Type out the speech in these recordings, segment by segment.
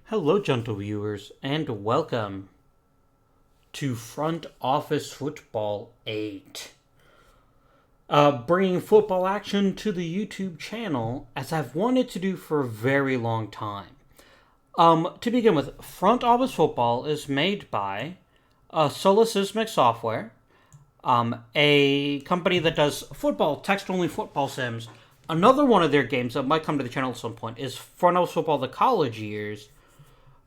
Hello, gentle viewers, and welcome to Front Office Football 8. Bringing football action to the YouTube channel, as I've wanted to do for a very long time. To begin with, Front Office Football is made by Solisysmic Software, a company that does football, text-only football sims. Another one of their games that might come to the channel at some point is Front Office Football The College Years,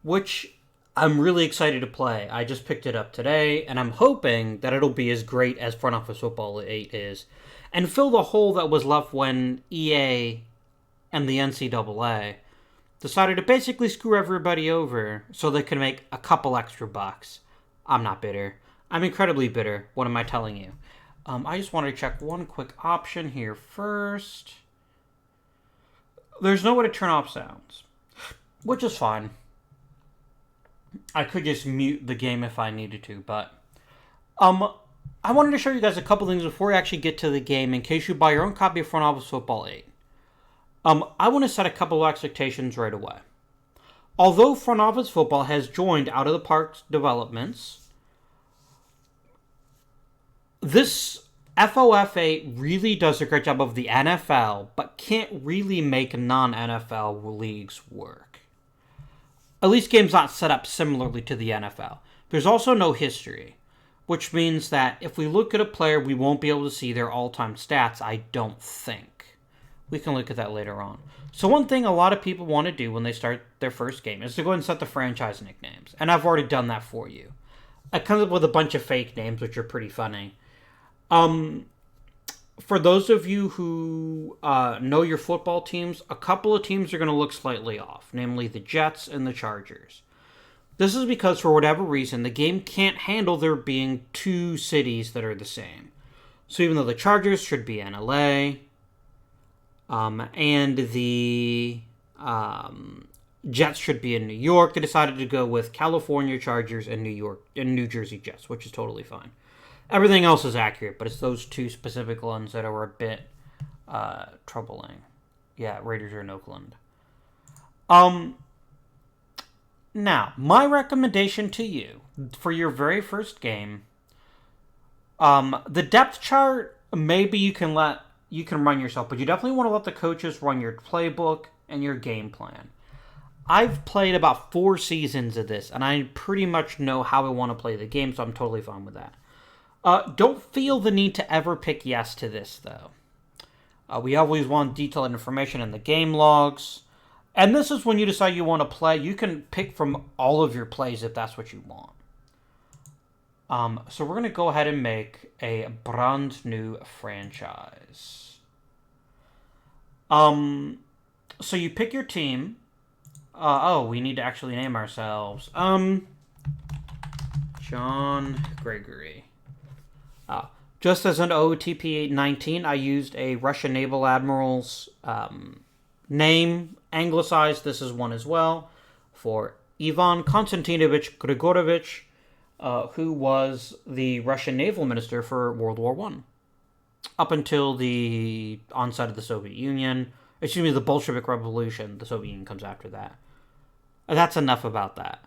which I'm really excited to play. I just picked it up today, and I'm hoping that it'll be as great as Front Office Football 8 is, and fill the hole that was left when EA and the NCAA decided to basically screw everybody over so they could make a couple extra bucks. I'm not bitter. I'm incredibly bitter. What am I telling you? I just want to check one quick option here first. There's no way to turn off sounds, which is fine. I could just mute the game if I needed to, but I wanted to show you guys a couple things before we actually get to the game in case you buy your own copy of Front Office Football 8. I want to set a couple of expectations right away. Although Front Office Football has joined Out of the Park's developments, this FOF8 really does a great job of the NFL, but can't really make non-NFL leagues work. At least games not set up similarly to the NFL. There's also no history, which means that if we look at a player, we won't be able to see their all-time stats, I don't think. We can look at that later on. So one thing a lot of people want to do when they start their first game is to go ahead and set the franchise nicknames. And I've already done that for you. I come up with a bunch of fake names, which are pretty funny. For those of you who know your football teams, a couple of teams are going to look slightly off, namely the Jets and the Chargers. This is because, for whatever reason, the game can't handle there being two cities that are the same. So even though the Chargers should be in LA, and the Jets should be in New York, they decided to go with California Chargers and New Jersey Jets, which is totally fine. Everything else is accurate, but it's those two specific ones that are a bit troubling. Yeah, Raiders are in Oakland. Now, my recommendation to you for your very first game, the depth chart, maybe you can run yourself, but you definitely want to let the coaches run your playbook and your game plan. I've played about 4 seasons of this, and I pretty much know how I want to play the game, so I'm totally fine with that. Don't feel the need to ever pick yes to this, though. We always want detailed information in the game logs. And this is when you decide you want to play. You can pick from all of your plays if that's what you want. So we're going to go ahead and make a brand new franchise. So you pick your team. We need to actually name ourselves. John Gregory. Just as an OTP 19, I used a Russian naval admiral's name, anglicized. This is one as well, for Ivan Konstantinovich Grigorovich, who was the Russian naval minister for World War I, up until the onset of the Soviet Union. Excuse me, the Bolshevik Revolution. The Soviet Union comes after that. That's enough about that.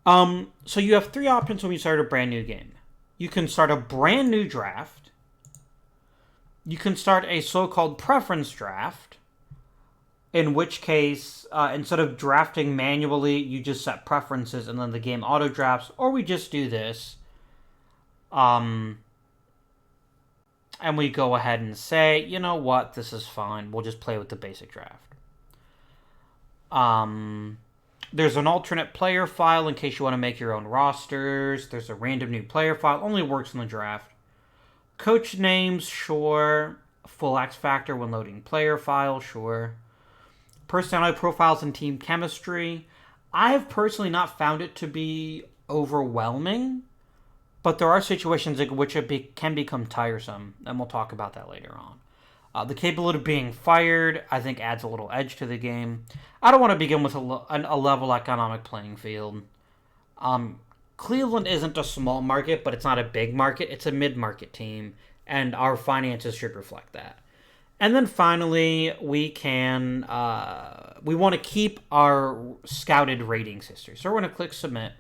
So you have 3 options when you start a brand new game. You can start a brand new draft. You can start a so-called preference draft, in which case, instead of drafting manually, you just set preferences and then the game auto-drafts, or we just do this. And we go ahead and say, you know what, this is fine. We'll just play with the basic draft. There's an alternate player file in case you want to make your own rosters. There's a random new player file. Only works in the draft. Coach names, sure. Full X factor when loading player file, sure. Personality profiles and team chemistry. I have personally not found it to be overwhelming, but there are situations in which it can become tiresome, and we'll talk about that later on. The capability of being fired, I think, adds a little edge to the game. I don't want to begin with a level economic playing field. Cleveland isn't a small market, but it's not a big market. It's a mid-market team, and our finances should reflect that. And then finally, we can, we want to keep our scouted ratings history. So we're going to click submit.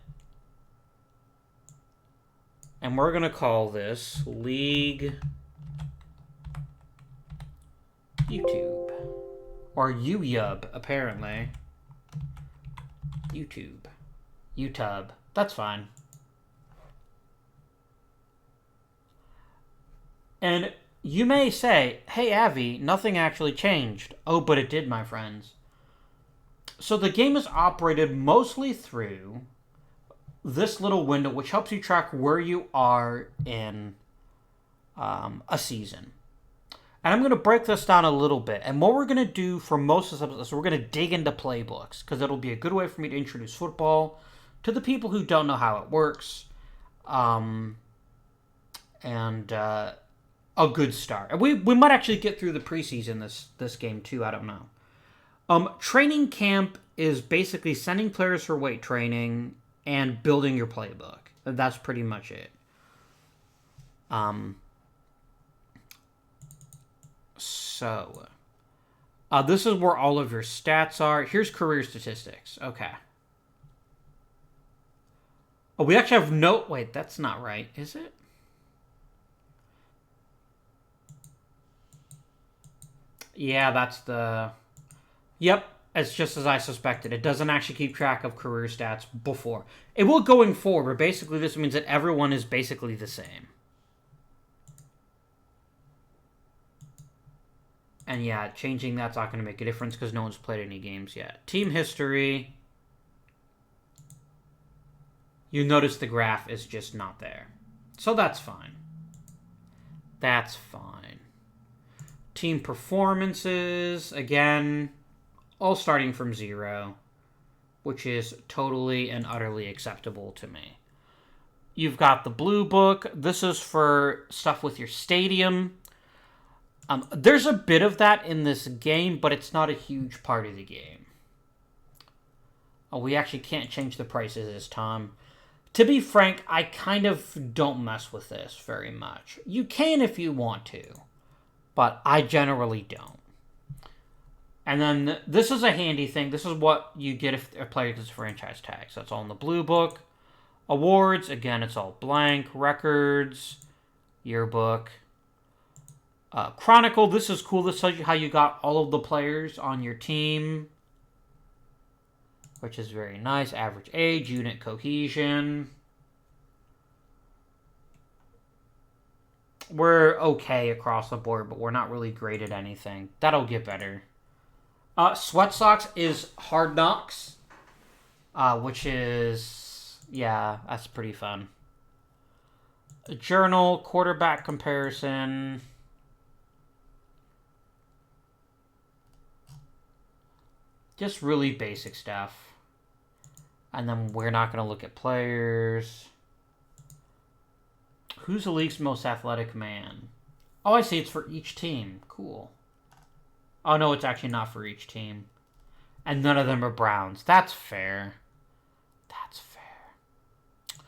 And we're going to call this League YouTube. Or UYub, apparently. YouTube. That's fine. And you may say, hey, Avi, nothing actually changed. Oh, but it did, my friends. So the game is operated mostly through this little window, which helps you track where you are in a season. And I'm going to break this down a little bit. And what we're going to do for most of this episode is we're going to dig into playbooks, because it'll be a good way for me to introduce football to the people who don't know how it works. A good start. And we might actually get through the preseason this game too. I don't know. Training camp is basically sending players for weight training and building your playbook. That's pretty much it. So, this is where all of your stats are. Here's career statistics. Okay. Oh, we actually have no... Wait, that's not right, is it? Yeah, that's the... Yep, it's just as I suspected. It doesn't actually keep track of career stats before. It will going forward, but basically this means that everyone is basically the same. And yeah, changing that's not going to make a difference because no one's played any games yet. Team history. You notice the graph is just not there. So that's fine. That's fine. Team performances, again, all starting from 0, which is totally and utterly acceptable to me. You've got the blue book. This is for stuff with your stadium. There's a bit of that in this game, but it's not a huge part of the game. Oh, we actually can't change the prices this time. To be frank, I kind of don't mess with this very much. You can if you want to, but I generally don't. And then this is a handy thing. This is what you get if a player gets a franchise tag. So it's all in the blue book. Awards, again, it's all blank. Records, yearbook. Chronicle, this is cool. This tells you how you got all of the players on your team, which is very nice. Average age, unit cohesion. We're okay across the board, but we're not really great at anything. That'll get better. Sweat Socks is Hard Knocks, which is, yeah, that's pretty fun. A journal, quarterback comparison. Just really basic stuff. And then we're not going to look at players. Who's the league's most athletic man? Oh, I see. It's for each team. Cool. Oh, no, it's actually not for each team. And none of them are Browns. That's fair. That's fair.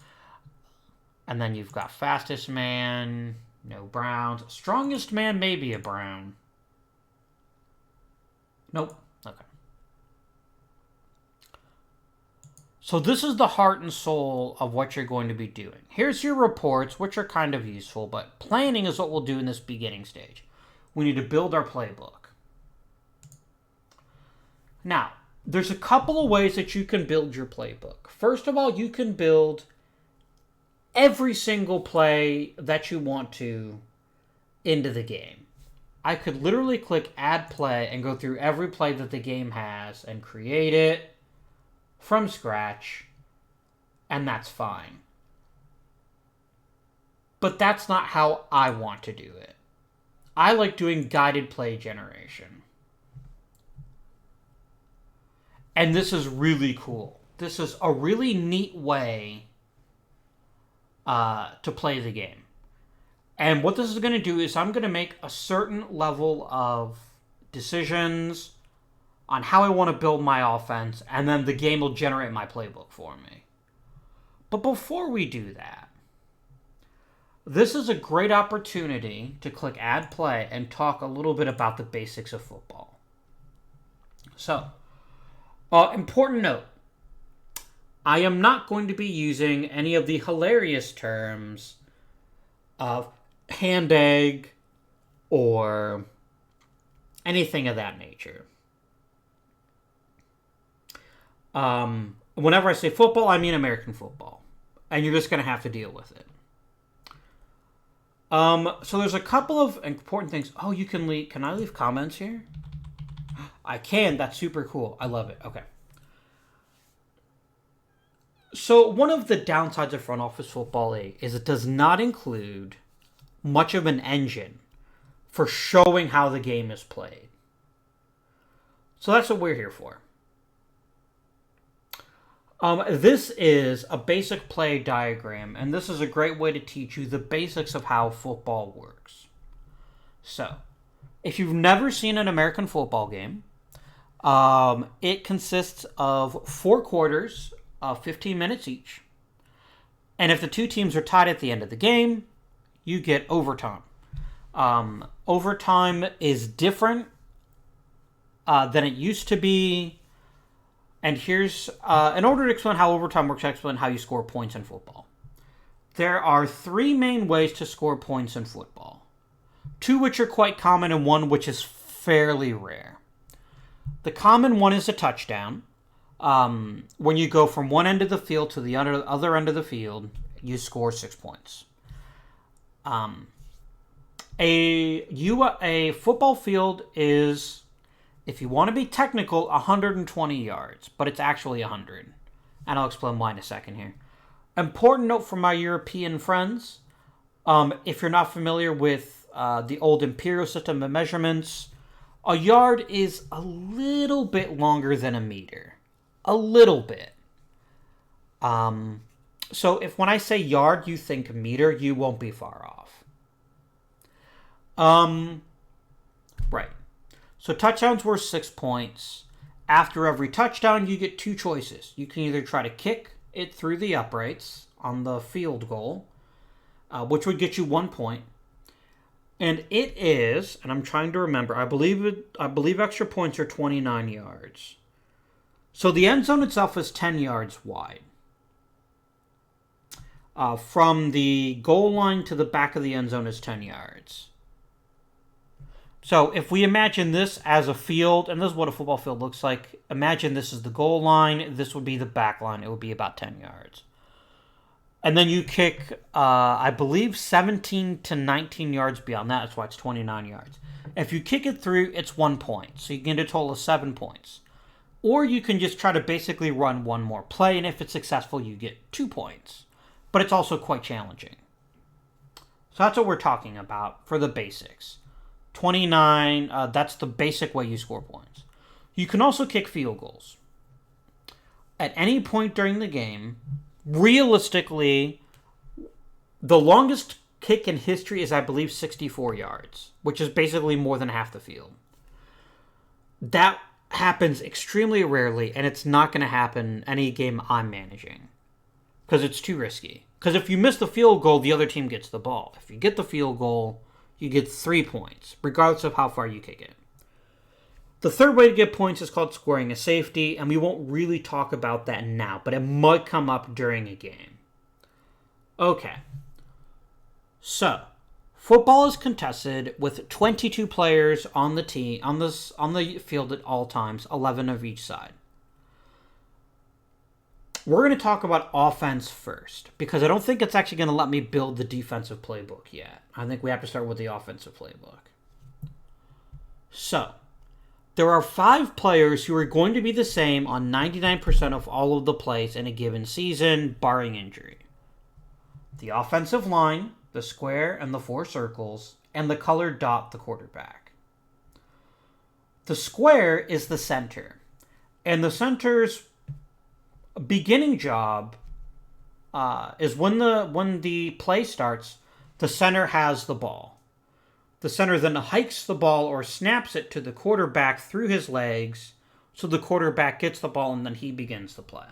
And then you've got fastest man. No Browns. Strongest man, maybe a Brown. Nope. Okay. So this is the heart and soul of what you're going to be doing. Here's your reports, which are kind of useful, but planning is what we'll do in this beginning stage. We need to build our playbook. Now, there's a couple of ways that you can build your playbook. First of all, you can build every single play that you want to into the game. I could literally click Add Play and go through every play that the game has and create it from scratch, and that's fine. But that's not how I want to do it. I like doing guided play generation. And this is really cool. This is a really neat way to play the game. And what this is going to do is I'm going to make a certain level of decisions on how I want to build my offense, and then the game will generate my playbook for me. But before we do that, This is a great opportunity to click Add Play and talk a little bit about the basics of football. So, important note. I am not going to be using any of the hilarious terms of hand egg or anything of that nature. Whenever I say football, I mean American football. And you're just going to have to deal with it. So there's a couple of important things. Oh, you can leave. Can I leave comments here? I can. That's super cool. I love it. Okay. So one of the downsides of front office football league is it does not include much of an engine for showing how the game is played. So that's what we're here for. This is a basic play diagram, and this is a great way to teach you the basics of how football works. So, if you've never seen an American football game, it consists of 4 quarters of 15 minutes each. And if the two teams are tied at the end of the game, you get overtime. Overtime is different than it used to be. And here's, in order to explain how overtime works, I explain how you score points in football. There are 3 main ways to score points in football. 2 which are quite common and 1 which is fairly rare. The common one is a touchdown. When you go from one end of the field to the other end of the field, you score 6 points. A football field is, if you want to be technical, 120 yards, but it's actually 100. And I'll explain why in a second here. Important note for my European friends, if you're not familiar with the old imperial system of measurements, a yard is a little bit longer than a meter. A little bit. So if when I say yard, you think meter, you won't be far off. Right. So touchdowns worth 6 points. After every touchdown, you get 2 choices. You can either try to kick it through the uprights on the field goal, which would get you 1 point. And it is, and I'm trying to remember, I believe extra points are 29 yards. So the end zone itself is 10 yards wide. From the goal line to the back of the end zone is 10 yards. So if we imagine this as a field, and this is what a football field looks like, imagine this is the goal line, this would be the back line, it would be about 10 yards. And then you kick, I believe, 17 to 19 yards beyond that, that's why it's 29 yards. If you kick it through, it's 1 point, so you get a total of 7 points. Or you can just try to basically run one more play, and if it's successful, you get 2 points. But it's also quite challenging. So that's what we're talking about for the basics. 29, that's the basic way you score points. You can also kick field goals. At any point during the game, realistically, the longest kick in history is, I believe, 64 yards, which is basically more than half the field. That happens extremely rarely, and it's not going to happen any game I'm managing because it's too risky. Because if you miss the field goal, the other team gets the ball. If you get the field goal, you get 3 points, regardless of how far you kick it. The third way to get points is called scoring a safety, and we won't really talk about that now, but it might come up during a game. Okay. So, football is contested with 22 players on the team on the field at all times, 11 of each side. We're going to talk about offense first, because I don't think it's actually going to let me build the defensive playbook yet. I think we have to start with the offensive playbook. So, there are 5 players who are going to be the same on 99% of all of the plays in a given season, barring injury. The offensive line, the square and the 4 circles, and the colored dot, the quarterback. The square is the center, and the center's beginning job is when the play starts, the center has the ball. The center then hikes the ball or snaps it to the quarterback through his legs, so the quarterback gets the ball and then he begins the play.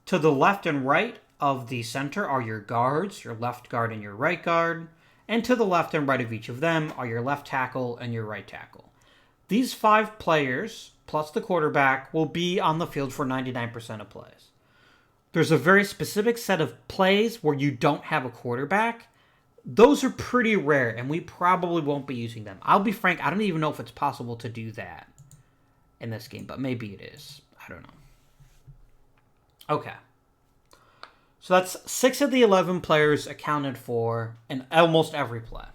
To the left and right of the center are your guards, your left guard and your right guard. And to the left and right of each of them are your left tackle and your right tackle. These 5 players, plus the quarterback, will be on the field for 99% of plays. There's a very specific set of plays where you don't have a quarterback. Those are pretty rare, and we probably won't be using them. I'll be frank, I don't even know if it's possible to do that in this game, but maybe it is. I don't know. Okay. So that's 6 of the 11 players accounted for in almost every play.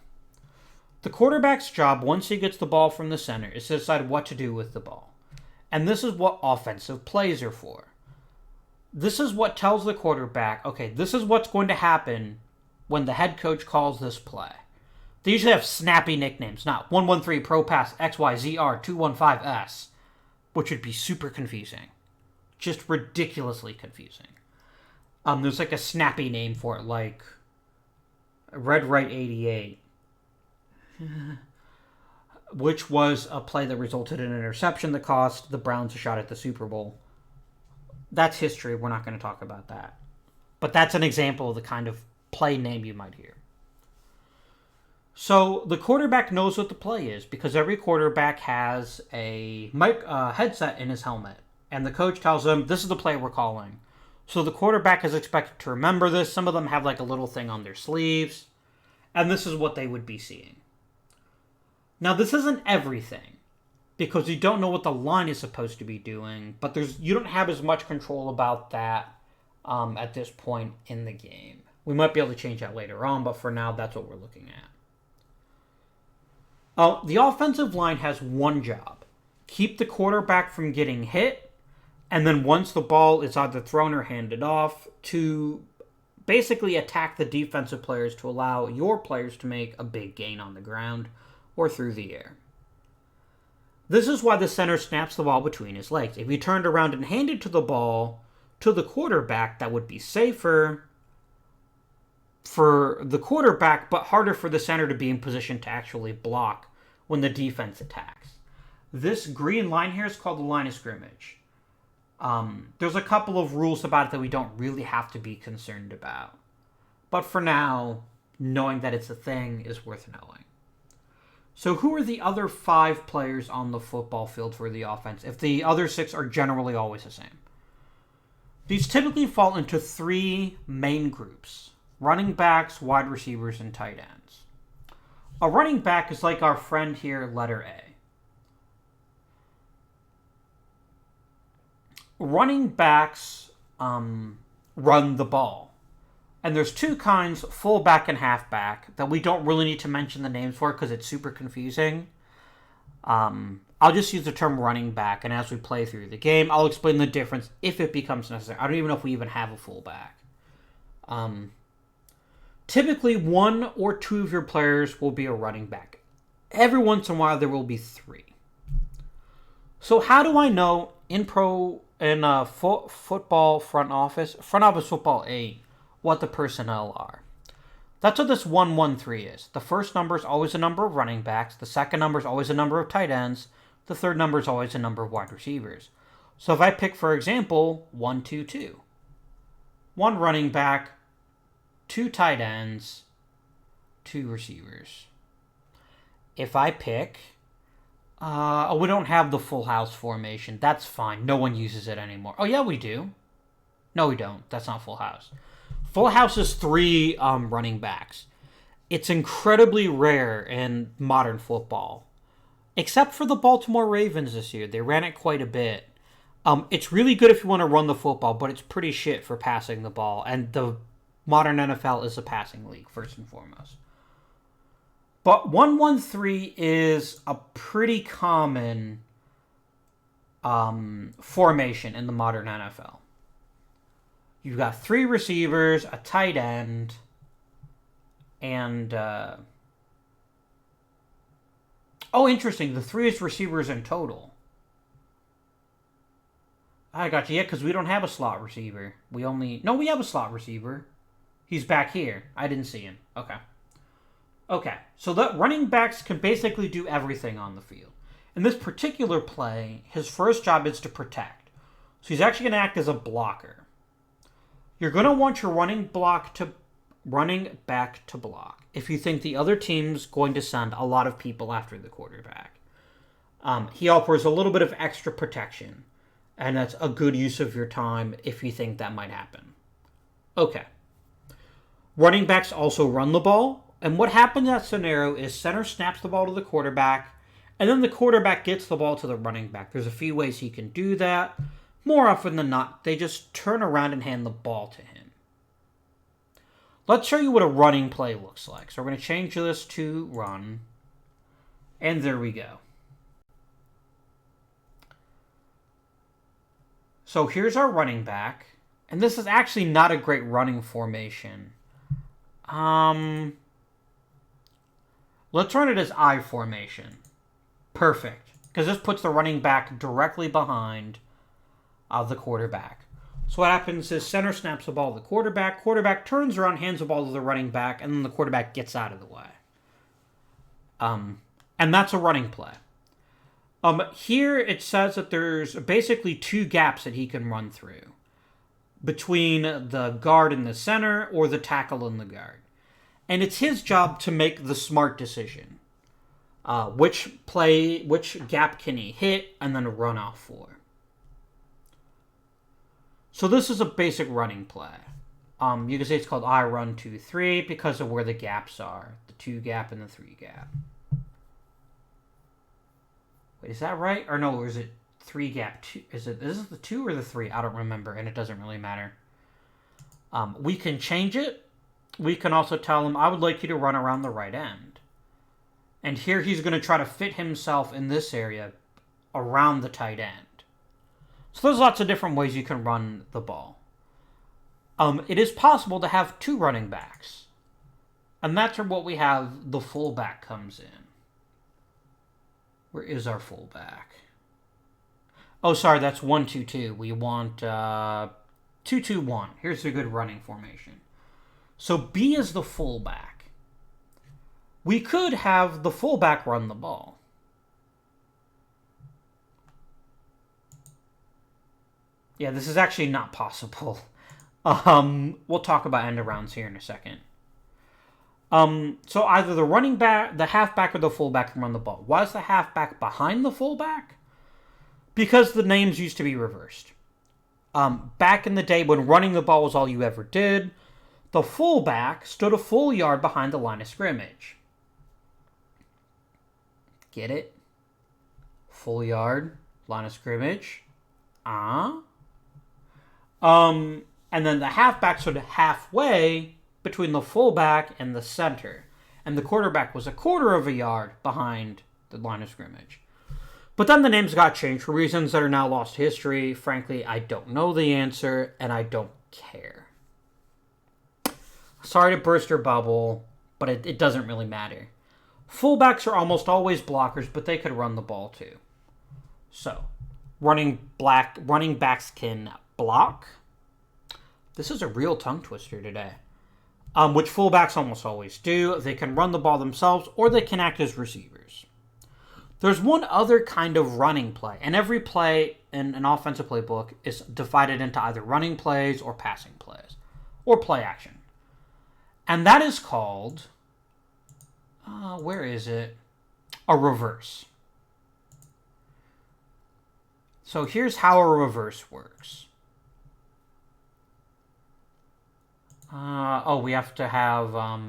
The quarterback's job, once he gets the ball from the center, is to decide what to do with the ball. And this is what offensive plays are for. This is what tells the quarterback, okay, this is what's going to happen when the head coach calls this play. They usually have snappy nicknames, not 113 Pro Pass XYZR 215S, which would be super confusing. Just ridiculously confusing. There's like a snappy name for it, like Red Right 88, which was a play that resulted in an interception that cost the Browns a shot at the Super Bowl. That's history. We're not going to talk about that. But that's an example of the kind of play name you might hear. So the quarterback knows what the play is because every quarterback has a headset in his helmet. And the coach tells him, this is the play we're calling. So the quarterback is expected to remember this. Some of them have like a little thing on their sleeves. And this is what they would be seeing. Now, this isn't everything, because you don't know what the line is supposed to be doing, but you don't have as much control about that at this point in the game. We might be able to change that later on, but for now, that's what we're looking at. The offensive line has one job. Keep the quarterback from getting hit, and then once the ball is either thrown or handed off, to basically attack the defensive players to allow your players to make a big gain on the ground or through the air. This is why the center snaps the ball between his legs. If he turned around and handed the ball to the quarterback, that would be safer for the quarterback, but harder for the center to be in position to actually block when the defense attacks. This green line here is called the line of scrimmage. There's a couple of rules about it that we don't really have to be concerned about. But for now, knowing that it's a thing is worth knowing. So who are the other 5 players on the football field for the offense, if the other 6 are generally always the same? These typically fall into 3 main groups: running backs, wide receivers, and tight ends. A running back is like our friend here, letter A. Running backs run the ball. And there's 2 kinds, fullback and halfback, that we don't really need to mention the names for because it's super confusing. I'll just use the term running back, and as we play through the game, I'll explain the difference if it becomes necessary. I don't even know if we even have a fullback. Typically, 1 or 2 of your players will be a running back. Every once in a while, there will be 3. So how do I know in football front office football 8, what the personnel are? That's what this 113 is. The first number is always a number of running backs. The second number is always a number of tight ends. The third number is always a number of wide receivers. So if I pick, for example, 1-2-2, 1 running back, 2 tight ends, 2 receivers. If I pick, we don't have the full house formation. That's fine. No one uses it anymore. Oh yeah, we do. No, we don't. That's not full house. Full house is 3 running backs. It's incredibly rare in modern football. Except for the Baltimore Ravens this year. They ran it quite a bit. It's really good if you want to run the football, but it's pretty shit for passing the ball. And the modern NFL is a passing league, first and foremost. But 113 is a pretty common formation in the modern NFL. You've got 3 receivers, a tight end, and interesting. The 3 is receivers in total. I got you. Yeah, because we don't have a slot receiver. We have a slot receiver. He's back here. I didn't see him. Okay. So the running backs can basically do everything on the field. In this particular play, his first job is to protect. So he's actually going to act as a blocker. You're going to want your running back to block if you think the other team's going to send a lot of people after the quarterback. He offers a little bit of extra protection, and that's a good use of your time if you think that might happen. Okay. Running backs also run the ball, and what happens in that scenario is center snaps the ball to the quarterback, and then the quarterback gets the ball to the running back. There's a few ways he can do that. More often than not, they just turn around and hand the ball to him. Let's show you what a running play looks like. So we're going to change this to run, and there we go. So here's our running back, and this is actually not a great running formation. Let's run it as I formation. Perfect, because this puts the running back directly behind the quarterback. So what happens is center snaps the ball to the quarterback turns around, hands the ball to the running back, and then the quarterback gets out of the way. And that's a running play. Here it says that there's basically two gaps that he can run through between the guard and the center or the tackle and the guard. And it's his job to make the smart decision. Which gap can he hit and then run off for. So this is a basic running play. You can say it's called I run 2, 3 because of where the gaps are. The 2 gap and the 3 gap. Wait, is that right? Or no, or is it 3 gap 2? Is it the 2 or the 3? I don't remember, and it doesn't really matter. We can change it. We can also tell him, I would like you to run around the right end. And here he's going to try to fit himself in this area around the tight end. So there's lots of different ways you can run the ball. It is possible to have 2 running backs. And that's what we have the fullback comes in. Where is our fullback? Oh, sorry, that's 1-2-2. We want 2-2-1. Here's a good running formation. So B is the fullback. We could have the fullback run the ball. Yeah, this is actually not possible. We'll talk about end arounds here in a second. So either the running back, the halfback, or the fullback can run the ball. Why is the halfback behind the fullback? Because the names used to be reversed. Back in the day when running the ball was all you ever did, the fullback stood a full yard behind the line of scrimmage. Get it? Full yard, line of scrimmage. And then the halfback stood halfway between the fullback and the center. And the quarterback was a quarter of a yard behind the line of scrimmage. But then the names got changed for reasons that are now lost to history. Frankly, I don't know the answer, and I don't care. Sorry to burst your bubble, but it doesn't really matter. Fullbacks are almost always blockers, but they could run the ball too. So, running backs can block. This is a real tongue twister today. Which fullbacks almost always do. They can run the ball themselves, or they can act as receivers. There's one other kind of running play, and every play in an offensive playbook is divided into either running plays or passing plays, or play action. And that is called, where is it? A reverse. So here's how a reverse works. We have to have,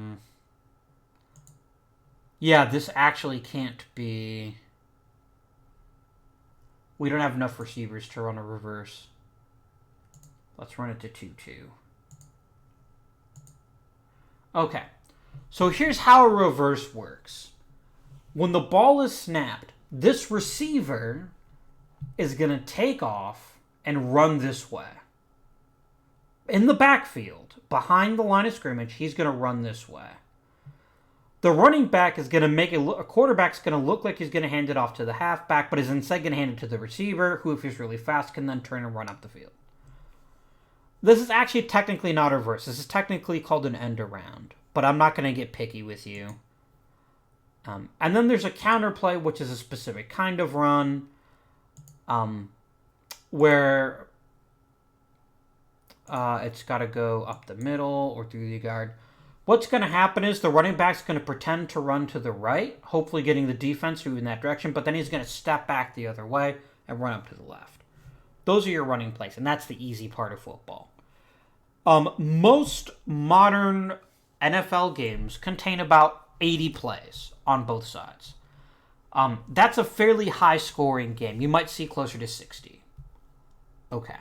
yeah, this actually can't be, we don't have enough receivers to run a reverse. Let's run it to 2-2. Okay, so here's how a reverse works. When the ball is snapped, this receiver is going to take off and run this way. In the backfield, behind the line of scrimmage, he's going to run this way. The running back is going to make a quarterback's going to look like he's going to hand it off to the halfback, but is instead going to hand it to the receiver, who, if he's really fast, can then turn and run up the field. This is actually technically not a reverse. This is technically called an end around, but I'm not going to get picky with you. And then there's a counter play, which is a specific kind of run, where It's got to go up the middle or through the guard. What's going to happen is the running back's going to pretend to run to the right, hopefully getting the defense moving in that direction, but then he's going to step back the other way and run up to the left. Those are your running plays, and that's the easy part of football. Most modern NFL games contain about 80 plays on both sides. That's a fairly high-scoring game. You might see closer to 60. Okay.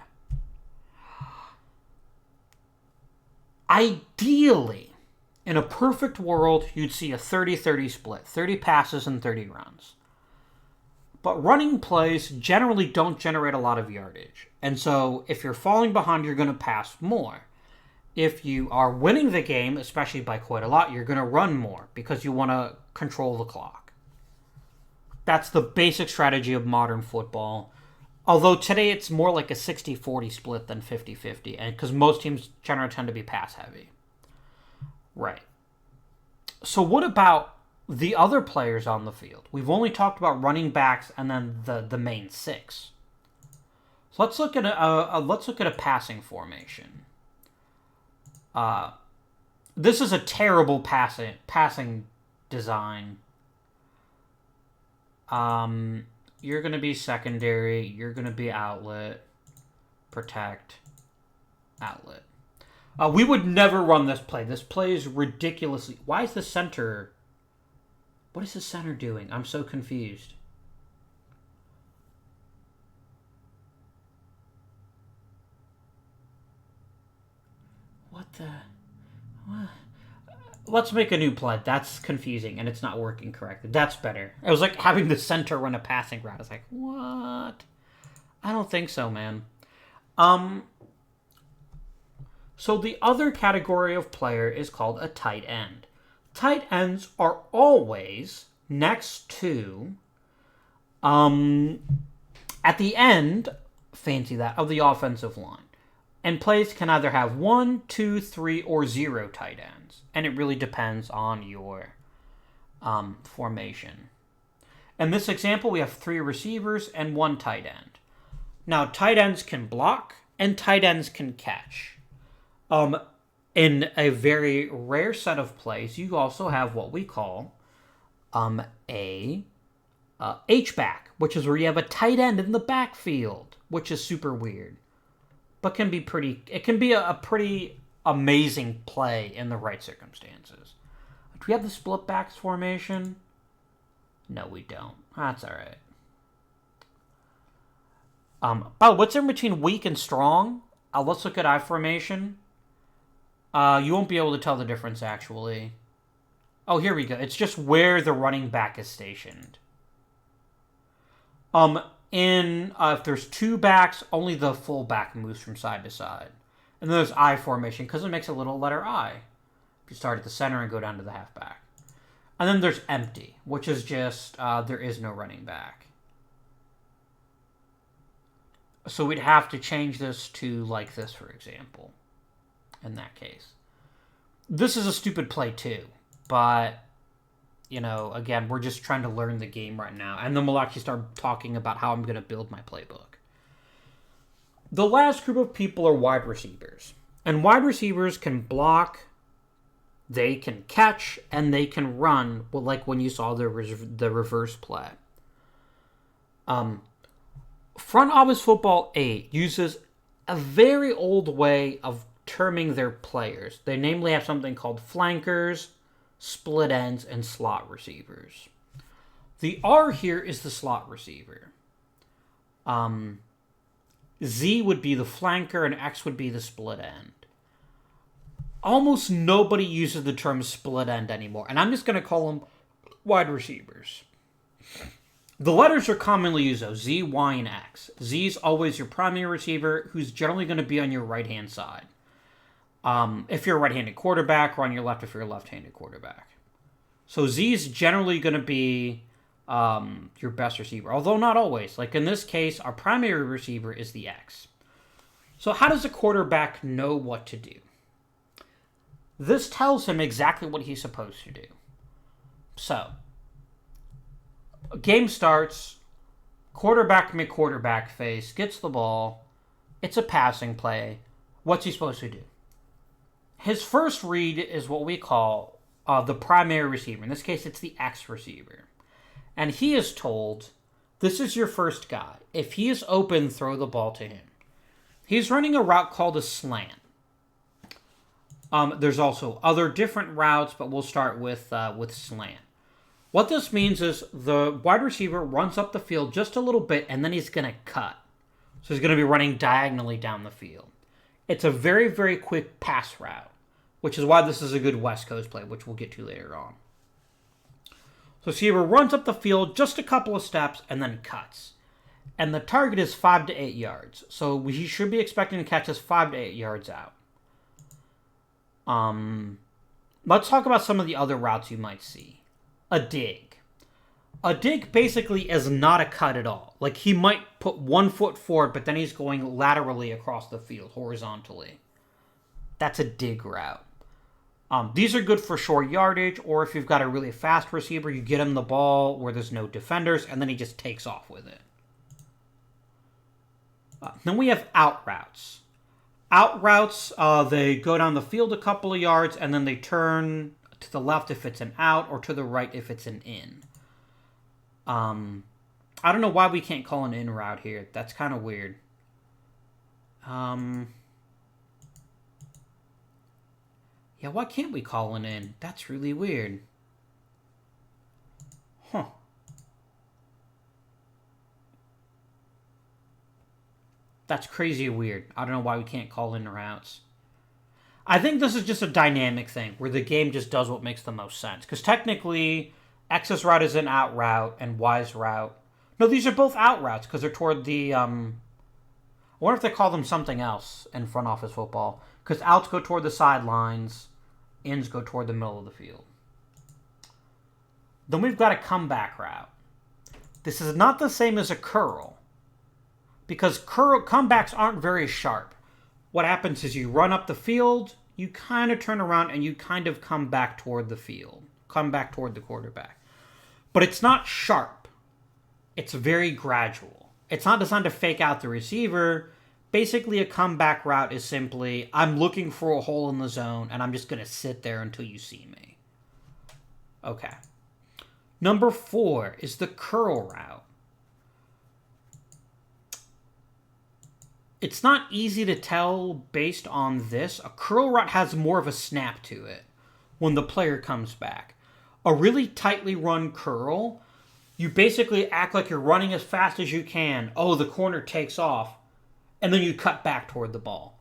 Ideally, in a perfect world, you'd see a 30-30 split, 30 passes and 30 runs. But running plays generally don't generate a lot of yardage. And so if you're falling behind, you're going to pass more. If you are winning the game, especially by quite a lot, you're going to run more because you want to control the clock. That's the basic strategy of modern football. Although today it's more like a 60-40 split than 50-50, and because most teams generally tend to be pass heavy. Right. So what about the other players on the field? We've only talked about running backs and then the main six. So let's look at a passing formation. This is a terrible passing design. You're going to be secondary. You're going to be outlet, protect, outlet. We would never run this play. This play is ridiculously... Why is the center... What is the center doing? I'm so confused. What the... What? Let's make a new play. That's confusing, and it's not working correctly. That's better. It was like having the center run a passing route. It's like, what? I don't think so, man. So the other category of player is called a tight end. Tight ends are always next to, at the end, fancy that, of the offensive line. And plays can either have 1, 2, 3, or 0 tight ends. And it really depends on your formation. In this example, we have 3 receivers and 1 tight end. Now, tight ends can block and tight ends can catch. In a very rare set of plays, you also have what we call a H-back, which is where you have a tight end in the backfield, which is super weird. But can be a pretty amazing play in the right circumstances. Do we have the split backs formation? No, we don't. That's all right. What's in between weak and strong? Let's look at I formation. You won't be able to tell the difference, actually. Oh, here we go. It's just where the running back is stationed. If there's 2 backs, only the full back moves from side to side. And then there's I formation, because it makes a little letter I. If you start at the center and go down to the halfback. And then there's empty, which is just there is no running back. So we'd have to change this to like this, for example. In that case. This is a stupid play too, but, you know, again, we're just trying to learn the game right now, and then we'll actually start talking about how I'm going to build my playbook. The last group of people are wide receivers, and wide receivers can block, they can catch, and they can run, like when you saw the reverse play. Front Office Football 8 uses a very old way of terming their players. They namely have something called flankers, split ends, and slot receivers. The R here is the slot receiver. Z would be the flanker, and X would be the split end. Almost nobody uses the term split end anymore, and I'm just going to call them wide receivers. The letters are commonly used, though, Z, Y, and X. Z is always your primary receiver, who's generally going to be on your right-hand side. If you're a right-handed quarterback, or on your left if you're a left-handed quarterback. So Z is generally going to be your best receiver, although not always. Like in this case, our primary receiver is the X. So how does a quarterback know what to do? This tells him exactly what he's supposed to do. So, a game starts, quarterback face, gets the ball, it's a passing play, What's he supposed to do? His first read is what we call the primary receiver. In this case, it's the X receiver. And he is told, this is your first guy. If he is open, throw the ball to him. He's running a route called a slant. There's also other different routes, but we'll start with slant. What this means is the wide receiver runs up the field just a little bit, and then he's going to cut. So he's going to be running diagonally down the field. It's a very, very quick pass route, which is why this is a good West Coast play, which we'll get to later on. So receiver runs up the field just a couple of steps and then cuts. And the target is 5 to 8 yards. So he should be expecting to catch us 5 to 8 yards out. Let's talk about some of the other routes you might see. A dig. A dig basically is not a cut at all. Like, he might put 1 foot forward, but then he's going laterally across the field, horizontally. That's a dig route. These are good for short yardage, or if you've got a really fast receiver, you get him the ball where there's no defenders, and then he just takes off with it. Then we have out routes. Out routes, they go down the field a couple of yards, and then they turn to the left if it's an out, or to the right if it's an in. I don't know why we can't call an in route here. That's kind of weird. Yeah, why can't we call an in? That's really weird. Huh. That's crazy weird. I don't know why we can't call in routes. I think this is just a dynamic thing where the game just does what makes the most sense. Because technically, X's route is an out route and Y's route. No, these are both out routes because they're toward the... I wonder if they call them something else in front office football. Because outs go toward the sidelines, ins go toward the middle of the field. Then we've got a comeback route. This is not the same as a curl. Because comebacks aren't very sharp. What happens is you run up the field, you kind of turn around, and you kind of come back toward the field. Come back toward the quarterback. But it's not sharp. It's very gradual. It's not designed to fake out the receiver. Basically, a comeback route is simply, I'm looking for a hole in the zone, and I'm just going to sit there until you see me. Okay. Number 4 is the curl route. It's not easy to tell based on this. A curl route has more of a snap to it when the player comes back. A really tightly run curl, you basically act like you're running as fast as you can. Oh, the corner takes off. And then you cut back toward the ball.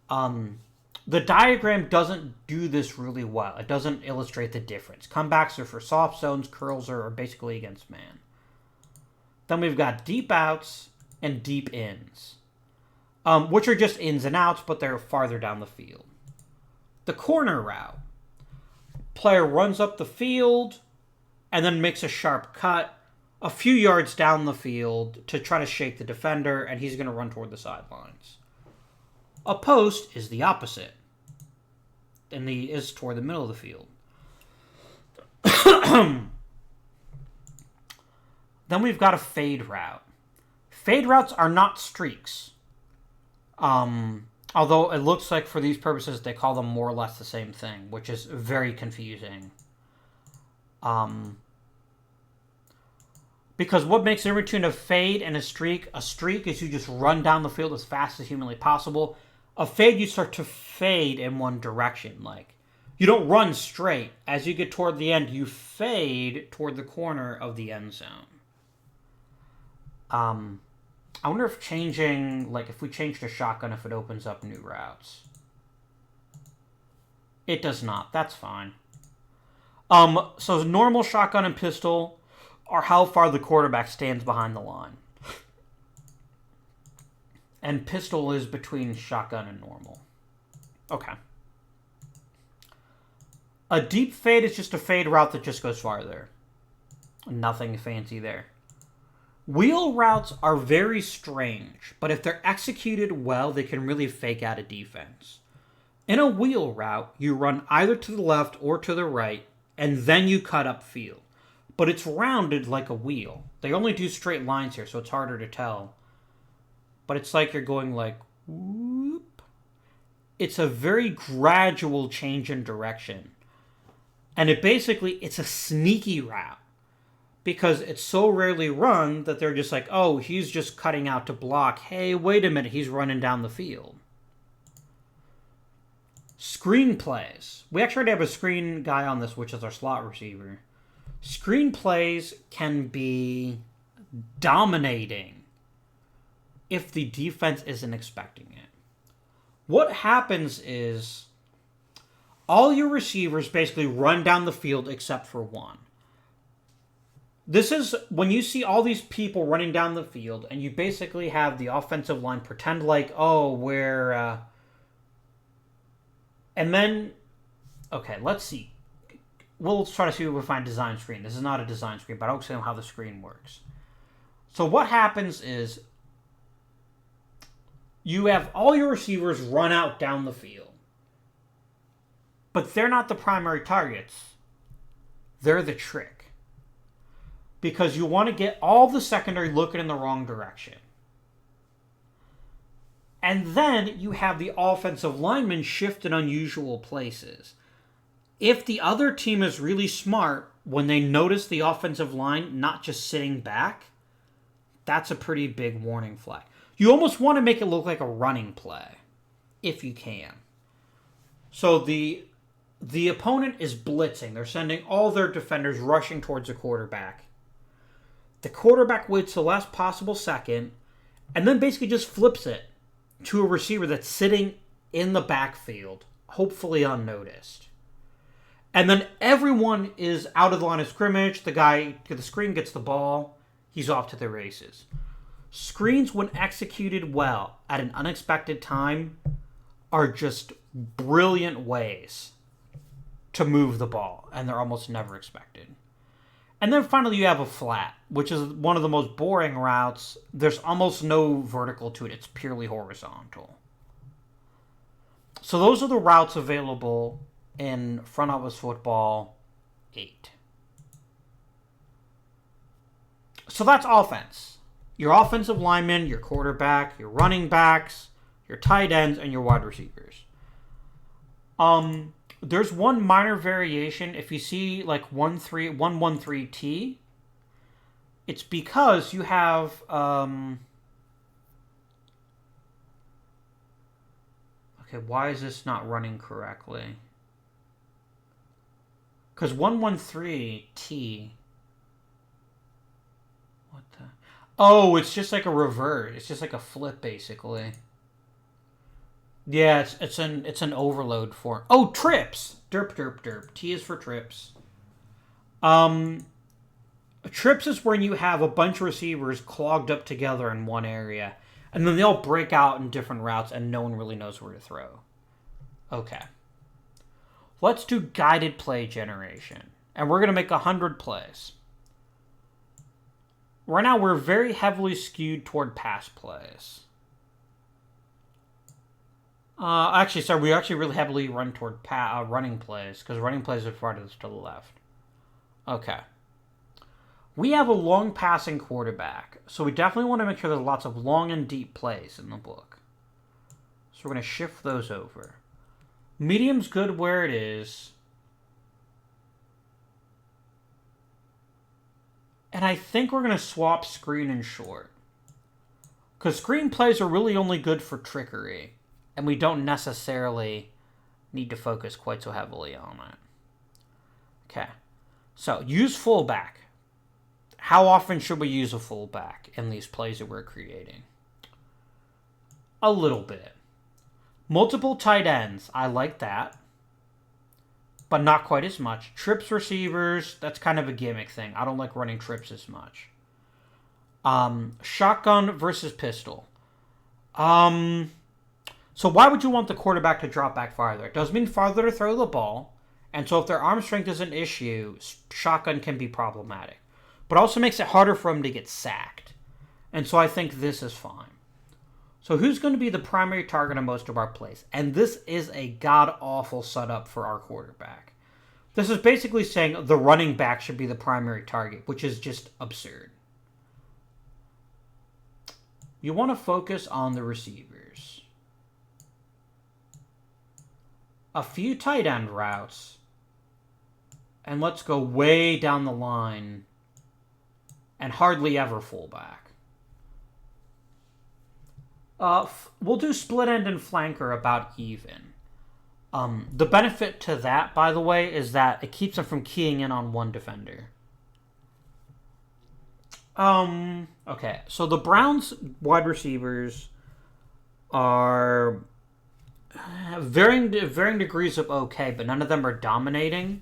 The diagram doesn't do this really well. It doesn't illustrate the difference. Comebacks are for soft zones. Curls are basically against man. Then we've got deep outs and deep ins. Which are just ins and outs, but they're farther down the field. The corner route. Player runs up the field and then makes a sharp cut a few yards down the field to try to shake the defender, and he's going to run toward the sidelines. A post is the opposite, and is toward the middle of the field. Then we've got a fade route. Fade routes are not streaks. Although it looks like for these purposes they call them more or less the same thing, which is very confusing. Because what makes the difference between a fade and a streak is you just run down the field as fast as humanly possible. A fade, you start to fade in one direction. Like, you don't run straight. As you get toward the end, you fade toward the corner of the end zone. I wonder if if we change to shotgun, if it opens up new routes. It does not. That's fine. So normal shotgun and pistol are how far the quarterback stands behind the line. And pistol is between shotgun and normal. Okay. A deep fade is just a fade route that just goes farther. Nothing fancy there. Wheel routes are very strange, but if they're executed well, they can really fake out a defense. In a wheel route, you run either to the left or to the right, and then you cut upfield. But it's rounded like a wheel. They only do straight lines here, so it's harder to tell. But it's like you're going like, whoop, it's a very gradual change in direction. And it's a sneaky route. Because it's so rarely run that they're just like, oh, he's just cutting out to block. Hey, wait a minute, he's running down the field. Screenplays. We actually have a screen guy on this, which is our slot receiver. Screenplays can be dominating if the defense isn't expecting it. What happens is all your receivers basically run down the field except for one. This is when you see all these people running down the field and you basically have the offensive line pretend like, oh, we're... And then... Okay, let's see. We'll try to see if we find design screen. This is not a design screen, but I'll explain how the screen works. So what happens is you have all your receivers run out down the field. But they're not the primary targets. They're the trick. Because you want to get all the secondary looking in the wrong direction. And then you have the offensive linemen shift in unusual places. If the other team is really smart, when they notice the offensive line not just sitting back, that's a pretty big warning flag. You almost want to make it look like a running play, if you can. So the opponent is blitzing. They're sending all their defenders rushing towards the quarterback. The quarterback waits the last possible second and then basically just flips it to a receiver that's sitting in the backfield, hopefully unnoticed. And then everyone is out of the line of scrimmage. The guy to the screen gets the ball. He's off to the races. Screens, when executed well at an unexpected time, are just brilliant ways to move the ball, and they're almost never expected. And then finally you have a flat, which is one of the most boring routes. There's almost no vertical to it. It's purely horizontal. So those are the routes available in Front Office Football 8. So that's offense. Your offensive linemen, your quarterback, your running backs, your tight ends, and your wide receivers. There's one minor variation. If you see like 113T, it's because you have okay, why is this not running correctly? Because 113T, what the? Oh, it's just like a revert. It's just like a flip, basically. Yeah, it's an overload form. Oh, trips. Derp, derp, derp. T is for trips. Trips is when you have a bunch of receivers clogged up together in one area, and then they all break out in different routes, and no one really knows where to throw. Okay. Let's do guided play generation, and we're going to make 100 plays. Right now, we're very heavily skewed toward pass plays. We actually really heavily run toward running plays, because running plays are farthest to the left. Okay. We have a long passing quarterback, so we definitely want to make sure there's lots of long and deep plays in the book. So we're going to shift those over. Medium's good where it is. And I think we're going to swap screen and short. Because screen plays are really only good for trickery. And we don't necessarily need to focus quite so heavily on it. Okay. So, use fullback. How often should we use a fullback in these plays that we're creating? A little bit. Multiple tight ends. I like that. But not quite as much. Trips receivers, that's kind of a gimmick thing. I don't like running trips as much. Shotgun versus pistol. So why would you want the quarterback to drop back farther? It does mean farther to throw the ball. And so if their arm strength is an issue, shotgun can be problematic. But also makes it harder for them to get sacked. And so I think this is fine. So who's going to be the primary target on most of our plays? And this is a god-awful setup for our quarterback. This is basically saying the running back should be the primary target, which is just absurd. You want to focus on the receivers. a few tight end routes. And let's go way down the line. And hardly ever fullback. We'll do split end and flanker about even. The benefit to that, by the way, is that it keeps them from keying in on one defender. Okay, so the Browns wide receivers are varying degrees of okay, but none of them are dominating.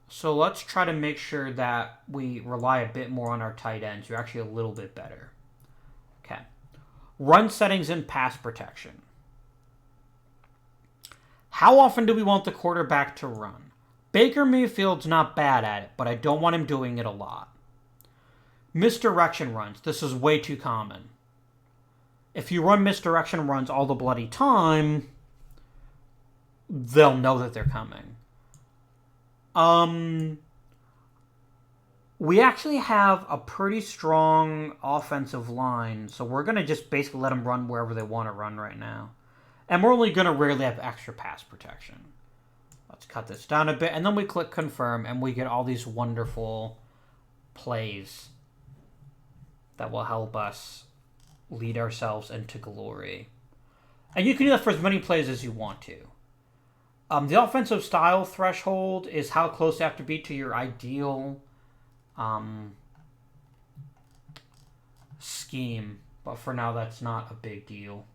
So let's try to make sure that we rely a bit more on our tight ends. You're actually a little bit better. Okay. Run settings and pass protection. How often do we want the quarterback to run? Baker Mayfield's not bad at it, but I don't want him doing it a lot. Misdirection runs. This is way too common. If you run misdirection runs all the bloody time, they'll know that they're coming. We actually have a pretty strong offensive line, so we're going to just basically let them run wherever they want to run right now. And we're only going to rarely have extra pass protection. Let's cut this down a bit, and then we click confirm, and we get all these wonderful plays that will help us lead ourselves into glory. And you can do that for as many plays as you want to. The offensive style threshold is how close you have to be to your ideal scheme. But for now, that's not a big deal.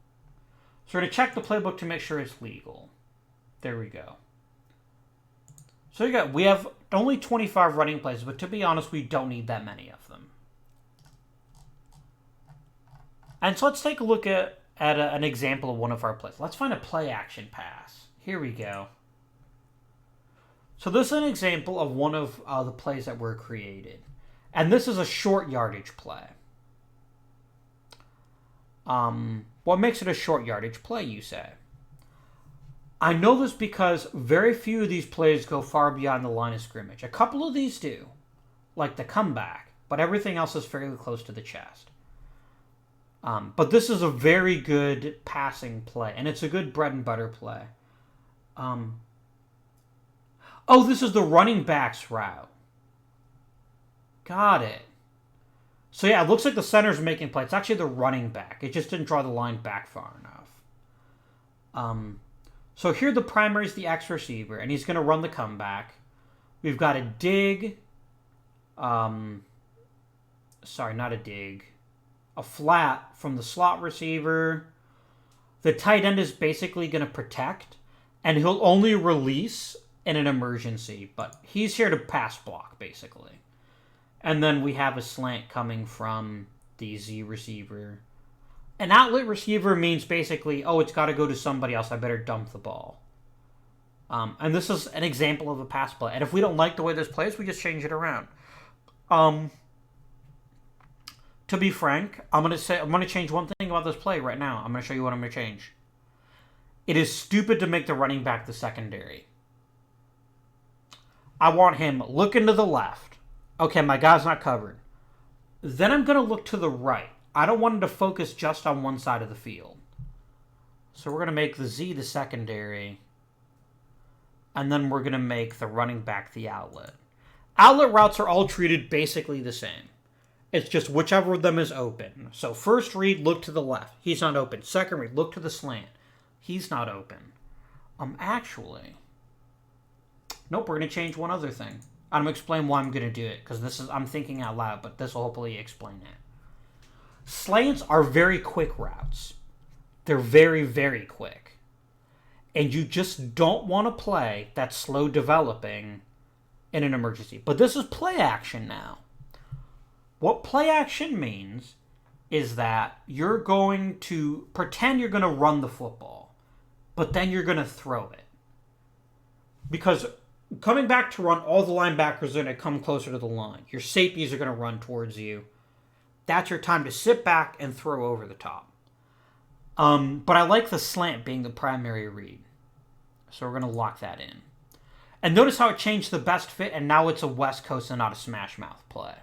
So we're going to check the playbook to make sure it's legal. There we go. So we have only 25 running plays, but to be honest, we don't need that many of them. And so let's take a look at an example of one of our plays. Let's find a play action pass. Here we go. So this is an example of one of the plays that were created. And this is a short yardage play. What makes it a short yardage play, you say? I know this because very few of these plays go far beyond the line of scrimmage. A couple of these do, like the comeback, but everything else is fairly close to the chest. But this is a very good passing play, and it's a good bread and butter play. This is the running back's route. Got it. So yeah, it looks like the center's making play. It's actually the running back. It just didn't draw the line back far enough. So here the primary is the X receiver, and he's going to run the comeback. We've got a dig. Sorry, not a dig. A flat from the slot receiver. The tight end is basically going to protect, and he'll only release in an emergency, but he's here to pass block, basically. And then we have a slant coming from the Z receiver. An outlet receiver means basically, it's got to go to somebody else. I better dump the ball. And this is an example of a pass play. And if we don't like the way this plays, we just change it around. To be frank, I'm going to change one thing about this play right now. I'm going to show you what I'm going to change. It is stupid to make the running back the secondary. I want him looking to the left. Okay, my guy's not covered. Then I'm going to look to the right. I don't want him to focus just on one side of the field. So we're going to make the Z the secondary. And then we're going to make the running back the outlet. Outlet routes are all treated basically the same. It's just whichever of them is open. So first read, look to the left. He's not open. Second read, look to the slant. He's not open. Nope, we're going to change one other thing. I'm going to explain why I'm going to do it, because I'm thinking out loud, but this will hopefully explain it. Slants are very quick routes. They're very, very quick. And you just don't want to play that slow developing in an emergency. But this is play action now. What play action means is that you're going to pretend you're going to run the football, but then you're going to throw it. Because coming back to run, all the linebackers are going to come closer to the line. Your safeties are going to run towards you. That's your time to sit back and throw over the top. But I like the slant being the primary read. So we're going to lock that in. And notice how it changed the best fit, and now it's a West Coast and not a smash mouth play.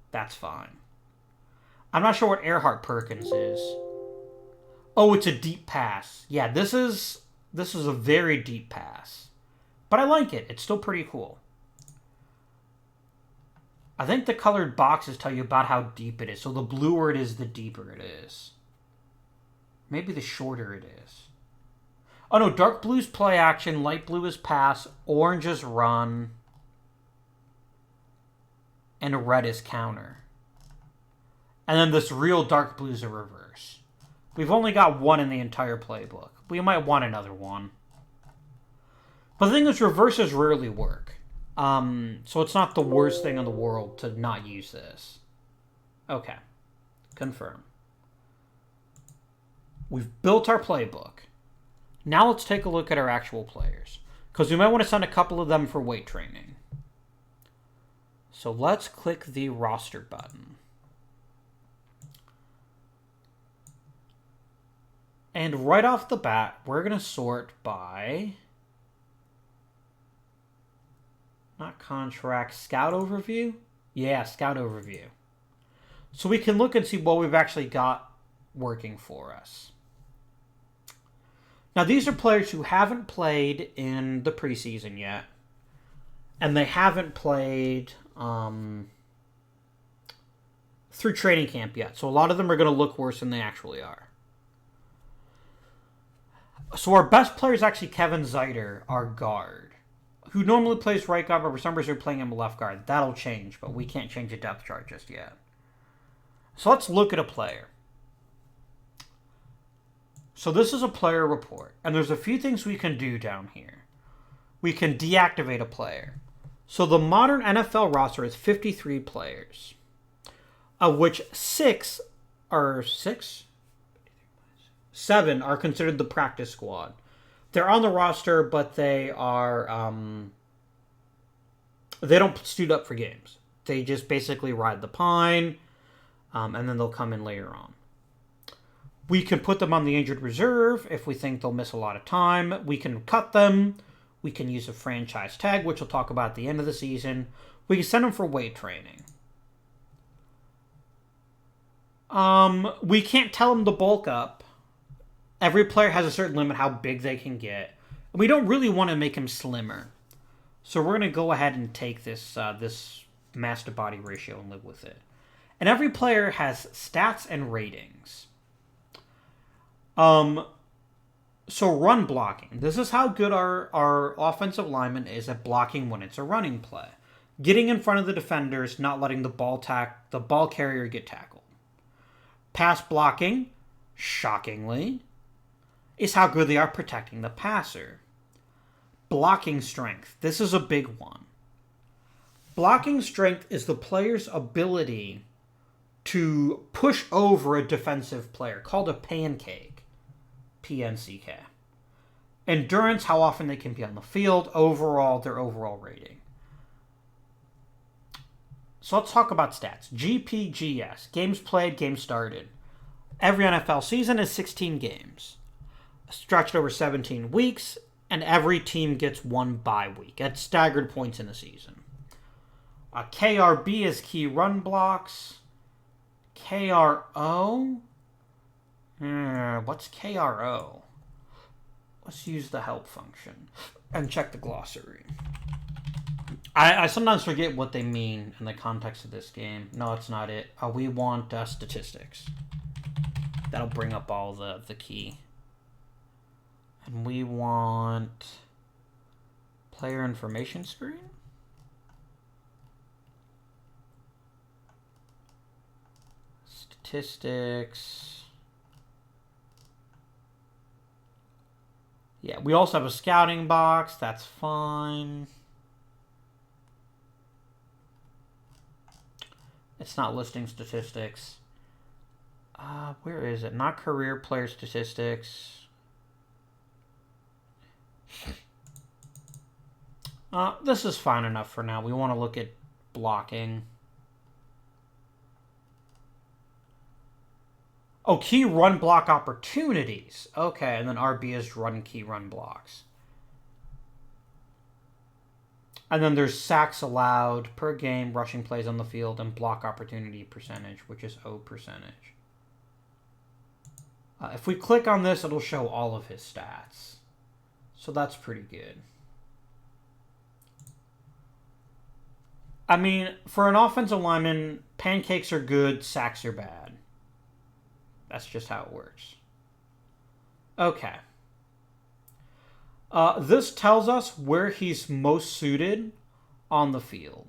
That's fine. I'm not sure what Earhart Perkins is. Oh, it's a deep pass. Yeah, this is This is a very deep pass. But I like it. It's still pretty cool. I think the colored boxes tell you about how deep it is. So the bluer it is, the deeper it is. Maybe the shorter it is. Oh no, dark blue is play action, light blue is pass, orange is run, and red is counter. And then this real dark blue is a reverse. We've only got one in the entire playbook. We might want another one. But the thing is, reverses rarely work. So it's not the worst thing in the world to not use this. Okay. Confirm. We've built our playbook. Now let's take a look at our actual players. Because we might want to send a couple of them for weight training. So let's click the roster button. And right off the bat, we're going to sort by... Not contract, scout overview? Yeah, scout overview. So we can look and see what we've actually got working for us. Now, these are players who haven't played in the preseason yet. And they haven't played through training camp yet. So a lot of them are going to look worse than they actually are. So our best player is actually Kevin Zeiter, our guard, who normally plays right guard, but for some reason we're playing him left guard. That'll change, but we can't change the depth chart just yet. So let's look at a player. So this is a player report, and there's a few things we can do down here. We can deactivate a player. So the modern NFL roster is 53 players, of which 7 are considered the practice squad. They're on the roster, but they are they don't suit up for games. They just basically ride the pine, and then they'll come in later on. We can put them on the injured reserve if we think they'll miss a lot of time. We can cut them. We can use a franchise tag, which we'll talk about at the end of the season. We can send them for weight training. We can't tell them to bulk up. Every player has a certain limit how big they can get. And we don't really want to make him slimmer. So we're going to go ahead and take this this mass to body ratio and live with it. And every player has stats and ratings. So run blocking. This is how good our offensive lineman is at blocking when it's a running play. Getting in front of the defenders, not letting the ball carrier get tackled. Pass blocking, shockingly, is how good they are protecting the passer. Blocking strength. This is a big one. Blocking strength is the player's ability to push over a defensive player, called a pancake. PNCK. Endurance, how often they can be on the field. Overall, their overall rating. So let's talk about stats. GPGS, games played, games started. Every NFL season is 16 games, stretched over 17 weeks, and every team gets one bye week at staggered points in the season. KRB is key run blocks. KRO? What's KRO? Let's use the help function and check the glossary. I sometimes forget what they mean in the context of this game. No, it's not it. We want statistics. That'll bring up all the key. And we want player information screen. Statistics. Yeah, we also have a scouting box. That's fine. It's not listing statistics. Where is it? Not career player statistics. This is fine enough for now. We want to look at blocking. Oh, key run block opportunities. Okay, and then RB is run key run blocks. And then there's sacks allowed per game, rushing plays on the field, and block opportunity percentage, which is O percentage. If we click on this, it'll show all of his stats. So that's pretty good. I mean, for an offensive lineman, pancakes are good, sacks are bad. That's just how it works. Okay. This tells us where he's most suited on the field.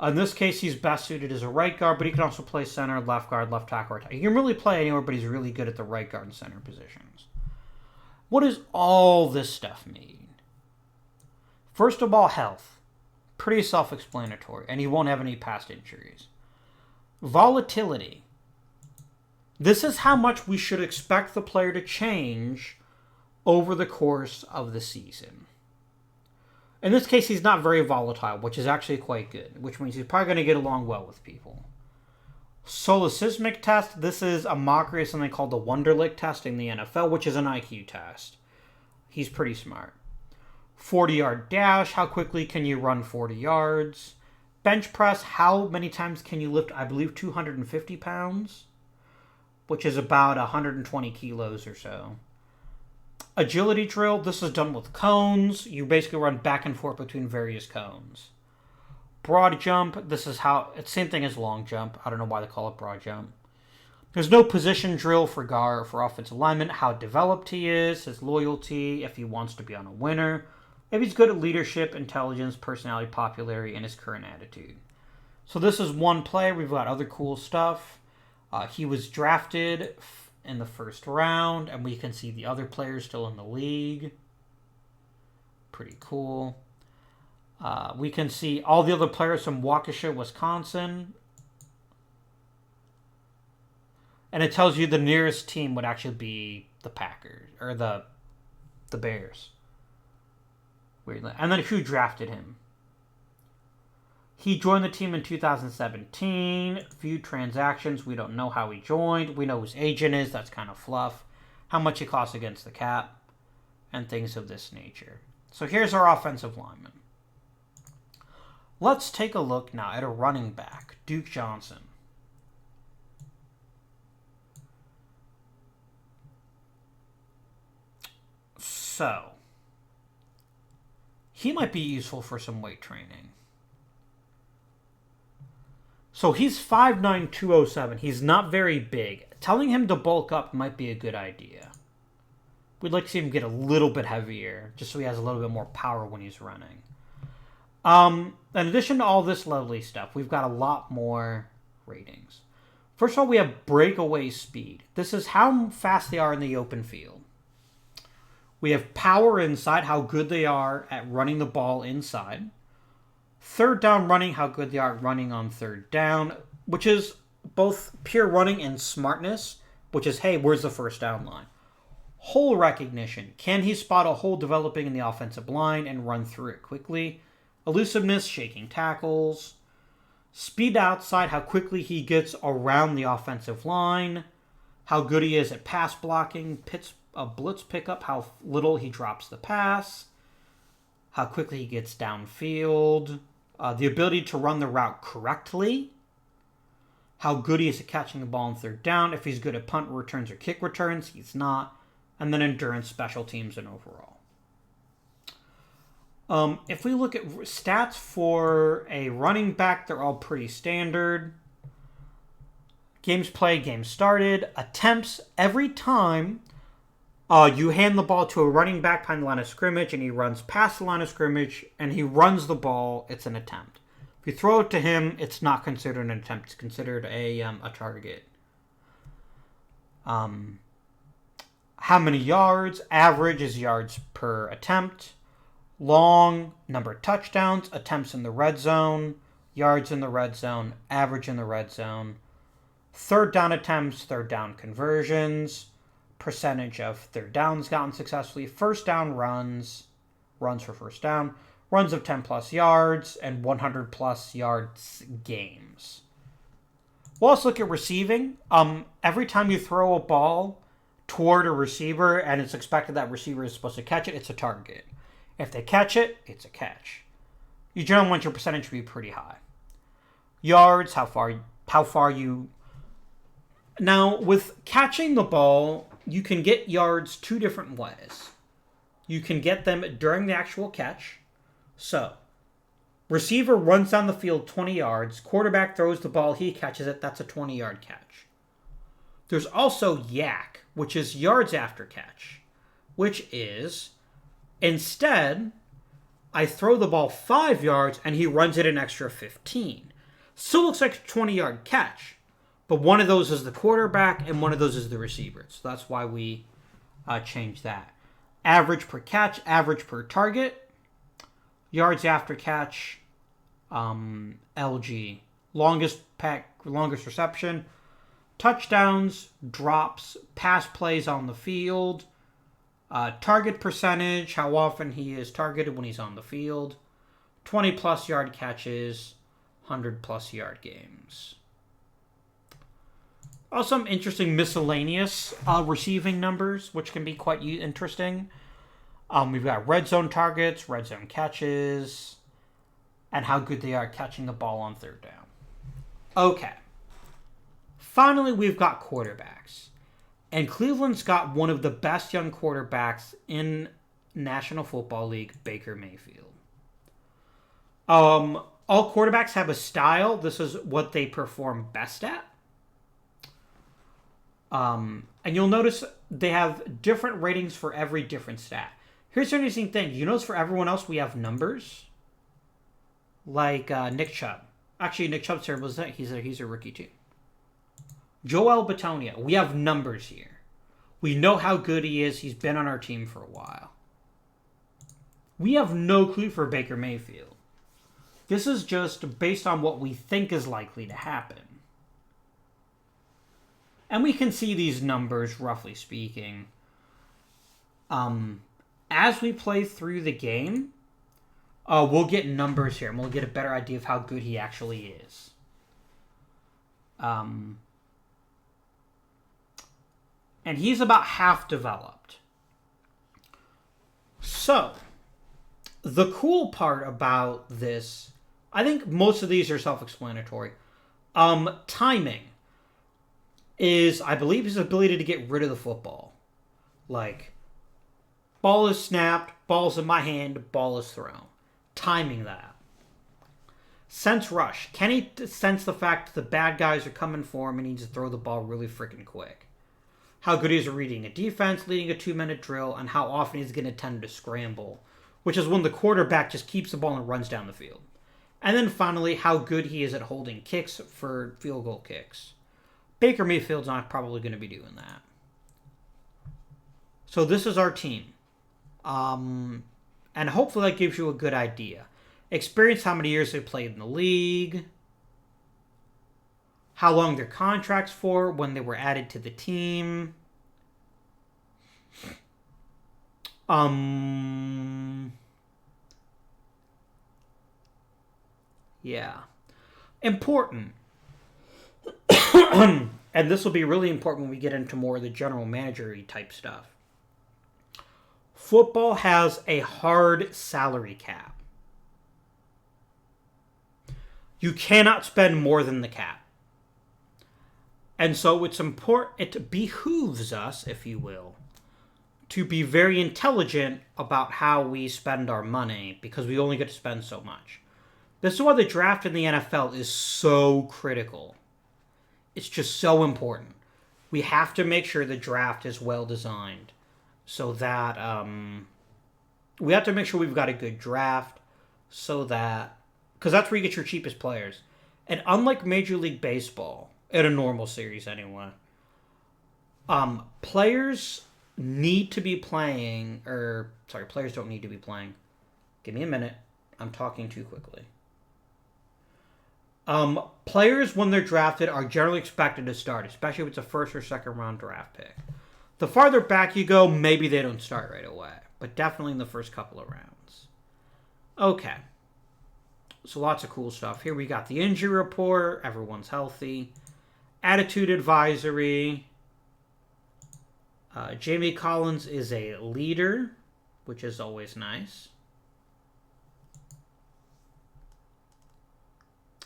In this case, he's best suited as a right guard, but he can also play center, left guard, left tackle, right tackle. He can really play anywhere, but he's really good at the right guard and center positions. What does all this stuff mean? First of all, health. Pretty self-explanatory, and he won't have any past injuries. Volatility. This is how much we should expect the player to change over the course of the season. In this case, he's not very volatile, which is actually quite good, which means he's probably going to get along well with people. Solipsismic test, this is a mockery of something called the Wonderlic test in the NFL, which is an IQ test. He's pretty smart. 40-yard dash, how quickly can you run 40 yards? Bench press, how many times can you lift, I believe, 250 pounds? Which is about 120 kilos or so. Agility drill, this is done with cones. You basically run back and forth between various cones. Broad jump, this is how, it's the same thing as long jump. I don't know why they call it broad jump. There's no position drill for guard, for offensive lineman, how developed he is, his loyalty, if he wants to be on a winner. If he's good at leadership, intelligence, personality, popularity, and his current attitude. So this is one player. We've got other cool stuff. He was drafted in the first round, and we can see the other players still in the league. Pretty cool. We can see all the other players from Waukesha, Wisconsin. And it tells you the nearest team would actually be the Packers, or the Bears. Weirdly. And then who drafted him? He joined the team in 2017. Few transactions. We don't know how he joined. We know who his agent is. That's kind of fluff. How much he costs against the cap. And things of this nature. So here's our offensive lineman. Let's take a look now at a running back. Duke Johnson. So, he might be useful for some weight training. So he's 5'9", 207. He's not very big. Telling him to bulk up might be a good idea. We'd like to see him get a little bit heavier, just so he has a little bit more power when he's running. In addition to all this lovely stuff, we've got a lot more ratings. First of all, we have breakaway speed. This is how fast they are in the open field. We have power inside, how good they are at running the ball inside. Third down running, how good they are at running on third down, which is both pure running and smartness, which is, hey, where's the first down line? Hole recognition. Can he spot a hole developing in the offensive line and run through it quickly? Elusiveness, shaking tackles. Speed outside, how quickly he gets around the offensive line. How good he is at pass blocking, blitz pickup, how little he drops the pass. How quickly he gets downfield. The ability to run the route correctly. How good he is at catching the ball on third down. If he's good at punt returns or kick returns, he's not. And then endurance, special teams, and overall. If we look at stats for a running back, they're all pretty standard. Games played, games started. Attempts, every time you hand the ball to a running back behind the line of scrimmage and he runs past the line of scrimmage and he runs the ball, it's an attempt. If you throw it to him, it's not considered an attempt. It's considered a target. How many yards? Average is yards per attempt. Long, number of touchdowns, attempts in the red zone, yards in the red zone, average in the red zone. Third down attempts, third down conversions. Percentage of third downs gotten successfully, first down runs for first down, runs of 10 plus yards, and 100 plus yards games. We'll also look at receiving. Every time you throw a ball toward a receiver and it's expected that receiver is supposed to catch it, it's a target. If they catch it, it's a catch. You generally want your percentage to be pretty high. Yards, how far you... Now, with catching the ball, you can get yards two different ways. you can get them during the actual catch. So, receiver runs down the field 20 yards. Quarterback throws the ball. He catches it. That's a 20-yard catch. There's also yak, which is yards after catch, which is, instead, I throw the ball 5 yards and he runs it an extra 15. Still looks like a 20-yard catch, but one of those is the quarterback and one of those is the receiver. So that's why we changed that. Average per catch, average per target, yards after catch, LG, longest reception, touchdowns, drops, pass plays on the field, target percentage, how often he is targeted when he's on the field, 20-plus yard catches, 100-plus yard games. Also, some interesting miscellaneous receiving numbers, which can be quite interesting. We've got red zone targets, red zone catches, and how good they are catching the ball on third down. Okay. Finally, we've got quarterbacks. And Cleveland's got one of the best young quarterbacks in National Football League, Baker Mayfield. All quarterbacks have a style. This is what they perform best at. And you'll notice they have different ratings for every different stat. Here's the interesting thing. You notice for everyone else we have numbers. Like Nick Chubb. Actually, Nick Chubb's terrible. He's a rookie too. Joel Bitonio. We have numbers here. We know how good he is. He's been on our team for a while. We have no clue for Baker Mayfield. This is just based on what we think is likely to happen. And we can see these numbers, roughly speaking. As we play through the game, we'll get numbers here, and we'll get a better idea of how good he actually is. And he's about half developed. So, the cool part about this, I think most of these are self-explanatory. Timing is, I believe, his ability to get rid of the football. Like, ball is snapped, ball's in my hand, ball is thrown. Timing that. Sense rush. Can he sense the fact that the bad guys are coming for him and he needs to throw the ball really freaking quick? How good he is at reading a defense, leading a 2-minute drill, and how often he's going to tend to scramble, which is when the quarterback just keeps the ball and runs down the field. And then finally, how good he is at holding kicks for field goal kicks. Baker Mayfield's not probably going to be doing that. So this is our team. And hopefully that gives you a good idea. Experience, how many years they played in the league. How long their contracts for, when they were added to the team. Yeah. Important. And this will be really important when we get into more of the general manager-y type stuff. Football has a hard salary cap. You cannot spend more than the cap. And so it's important, it behooves us, if you will, to be very intelligent about how we spend our money, because we only get to spend so much. This is why the draft in the NFL is so critical. It's just so important. We have to make sure the draft is well designed, so that we have to make sure we've got a good draft, so that, because that's where you get your cheapest players. And unlike Major League Baseball, in a normal series anyway, players need to be playing, players don't need to be playing. Give me a minute. I'm talking too quickly. Players, when they're drafted, are generally expected to start, especially if it's a first or second round draft pick. The farther back you go, maybe they don't start right away, but definitely in the first couple of rounds. Okay. So lots of cool stuff. Here we got the injury report. Everyone's healthy. Attitude advisory. Jamie Collins is a leader, which is always nice.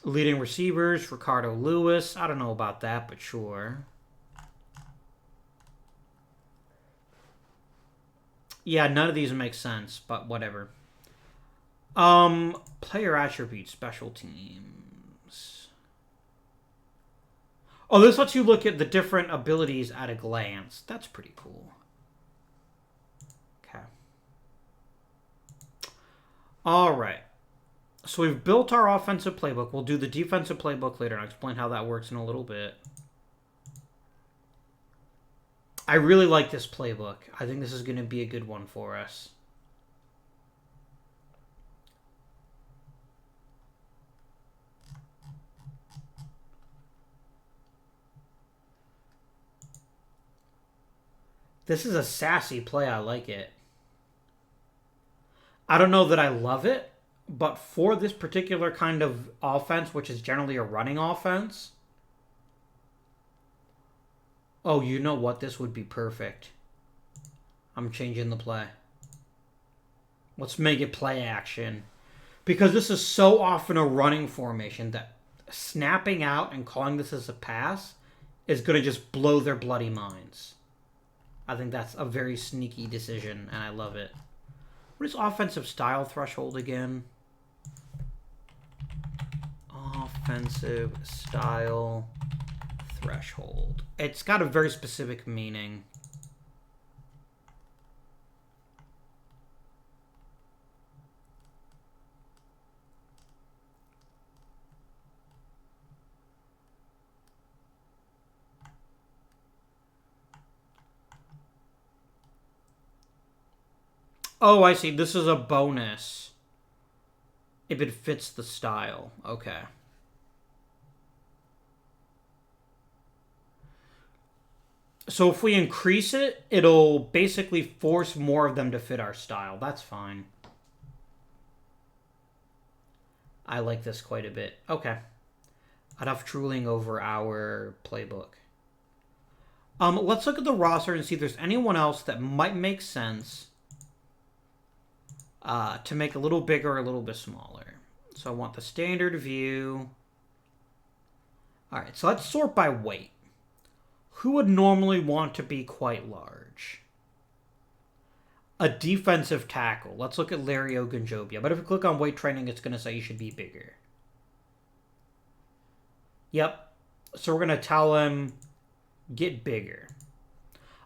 Leading receivers, Ricardo Lewis. I don't know about that, but sure. Yeah, none of these make sense, but whatever. Player attributes, special teams. Oh, this lets you look at the different abilities at a glance. That's pretty cool. Okay. All right. So we've built our offensive playbook. We'll do the defensive playbook later, and I'll explain how that works in a little bit. I really like this playbook. I think this is going to be a good one for us. This is a sassy play. I like it. I don't know that I love it, but for this particular kind of offense, which is generally a running offense... Oh, you know what? This would be perfect. I'm changing the play. Let's make it play action. Because this is so often a running formation that snapping out and calling this as a pass is going to just blow their bloody minds. I think that's a very sneaky decision, and I love it. What is offensive style threshold again? Offensive style threshold. It's got a very specific meaning. Oh, I see. This is a bonus if it fits the style. Okay. So if we increase it, it'll basically force more of them to fit our style. That's fine. I like this quite a bit. Okay. Enough drooling over our playbook. Let's look at the roster and see if there's anyone else that might make sense to make a little bigger or a little bit smaller. So I want the standard view. All right, so let's sort by weight. Who would normally want to be quite large? A defensive tackle. Let's look at Larry Ogunjobia. But if we click on weight training, it's going to say you should be bigger. Yep. So we're going to tell him, get bigger.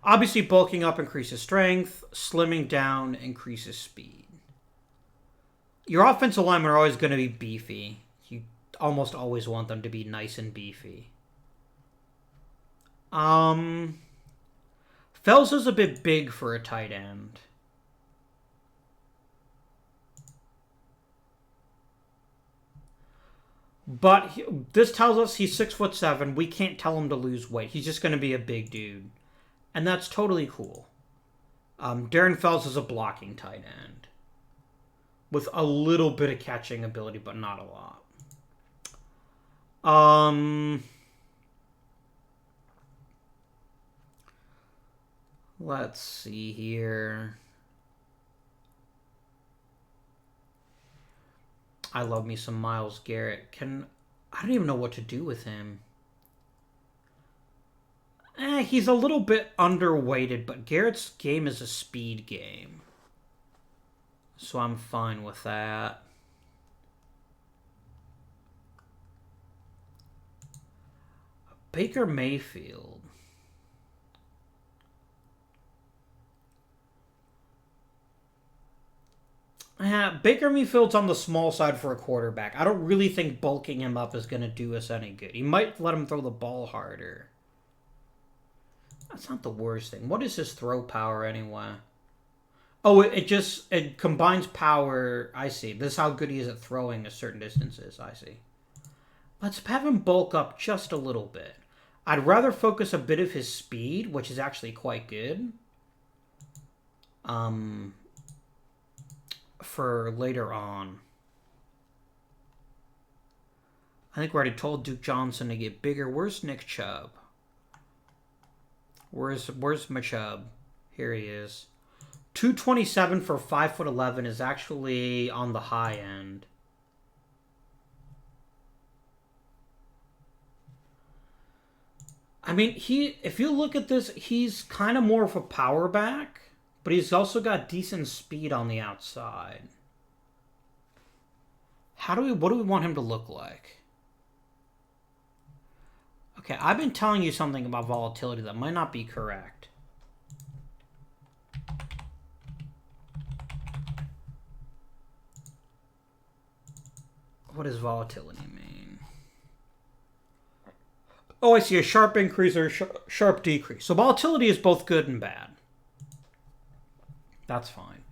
Obviously, bulking up increases strength. Slimming down increases speed. Your offensive linemen are always going to be beefy. You almost always want them to be nice and beefy. Fells is a bit big for a tight end. But this tells us he's 6'7". We can't tell him to lose weight. He's just going to be a big dude. And that's totally cool. Darren Fells is a blocking tight end. With a little bit of catching ability, but not a lot. Let's see here. I love me some Myles Garrett. I don't even know what to do with him. He's a little bit underweighted, but Garrett's game is a speed game. So I'm fine with that. Baker Mayfield. Baker Mayfield's on the small side for a quarterback. I don't really think bulking him up is going to do us any good. He might let him throw the ball harder. That's not the worst thing. What is his throw power anyway? Oh, it combines power. I see. This is how good he is at throwing at certain distances. I see. Let's have him bulk up just a little bit. I'd rather focus a bit of his speed, which is actually quite good. For later on. I think we already told Duke Johnson to get bigger. Where's Nick Chubb? Where's my Chubb? Here he is. 227 for 5'11" is actually on the high end. I mean, if you look at this, he's kind of more of a power back, but he's also got decent speed on the outside. What do we want him to look like? Okay, I've been telling you something about volatility that might not be correct. What does volatility mean? Oh, I see, a sharp increase or a sharp decrease. So volatility is both good and bad. That's fine.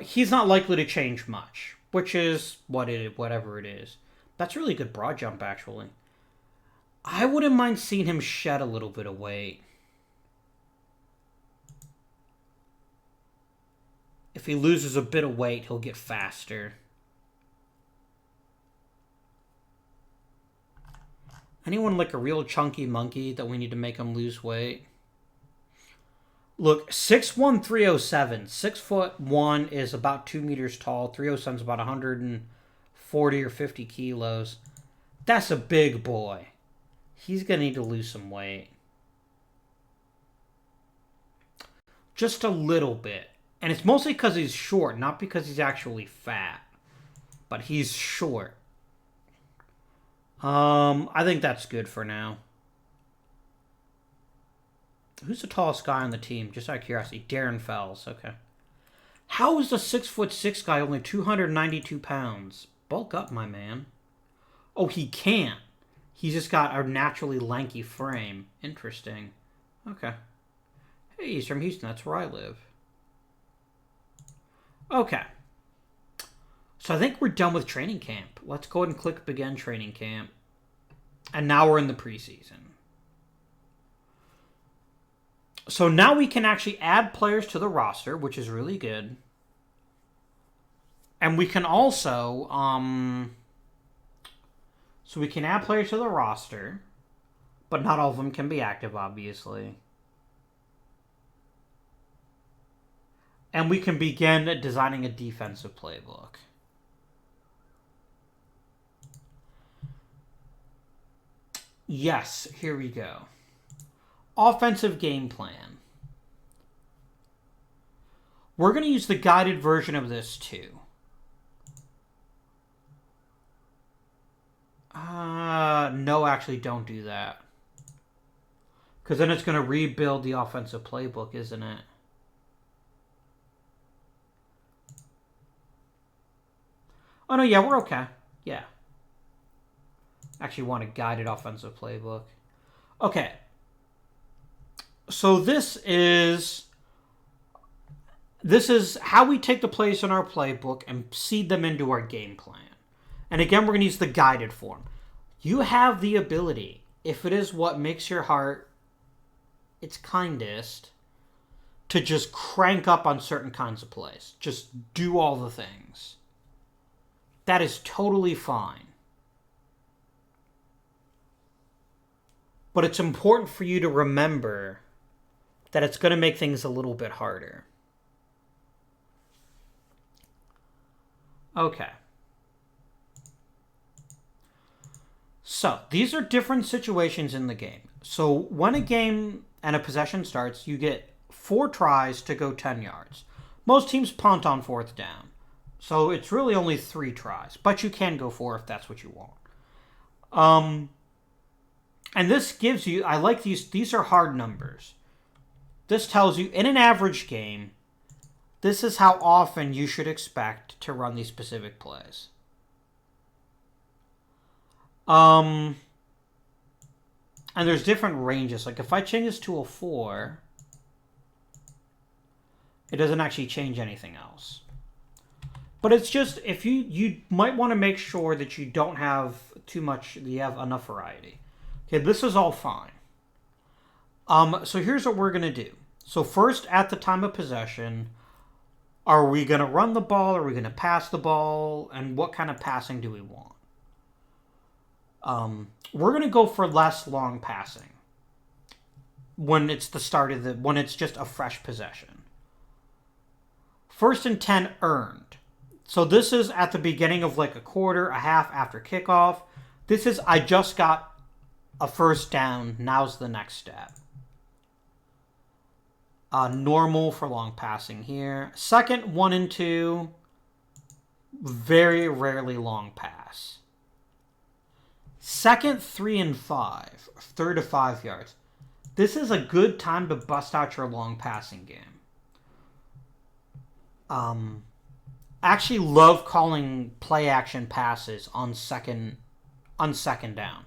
He's not likely to change much, which is whatever it is. That's really good broad jump, actually. I wouldn't mind seeing him shed a little bit of weight. If he loses a bit of weight, he'll get faster. Anyone like a real chunky monkey that we need to make him lose weight? Look, 6'1", 307. 6'1" is about 2 meters tall. 307 is about 140 or 50 kilos. That's a big boy. He's going to need to lose some weight. Just a little bit. And it's mostly because he's short, not because he's actually fat. But he's short. I think that's good for now. Who's the tallest guy on the team? Just out of curiosity. Darren Fells. Okay. How is the 6'6" guy only 292 pounds? Bulk up, my man. Oh, he can't. He's just got a naturally lanky frame. Interesting. Okay. Hey, he's from Houston. That's where I live. Okay. So I think we're done with training camp. Let's go ahead and click begin training camp. And now we're in the preseason. So now we can actually add players to the roster, which is really good. And we can also, so we can add players to the roster, but not all of them can be active, obviously. And we can begin designing a defensive playbook. Yes, here we go. Offensive game plan. We're going to use the guided version of this too. No, actually don't do that. Because then it's going to rebuild the offensive playbook, isn't it? Oh, no, yeah, we're okay. Yeah. Actually want a guided offensive playbook. Okay. So this is how we take the plays in our playbook and seed them into our game plan. And again, we're going to use the guided form. You have the ability, if it is what makes your heart its kindest, to just crank up on certain kinds of plays. Just do all the things. That is totally fine. But it's important for you to remember that it's going to make things a little bit harder. Okay. So, these are different situations in the game. So, when a game and a possession starts, you get 4 tries to go 10 yards. Most teams punt on 4th down. So, it's really only 3 tries. But you can go 4 if that's what you want. And this gives you, I like these are hard numbers. This tells you, in an average game, this is how often you should expect to run these specific plays. And there's different ranges. Like if I change this to a 4, it doesn't actually change anything else. But it's just, if you might want to make sure that you don't have too much, that you have enough variety. Okay, this is all fine. So here's what we're going to do. So first, at the time of possession, are we going to run the ball? Are we going to pass the ball? And what kind of passing do we want? We're going to go for less long passing when it's the start of when it's just a fresh possession. 1st and 10 earned. So this is at the beginning of like a quarter, a half after kickoff. This is, I just got a 1st down. Now's the next step. Normal for long passing here. Second, 1 and 2, very rarely long pass. Second, 3 and 5, 3 to 5 yards. This is a good time to bust out your long passing game. I actually love calling play action passes on second down.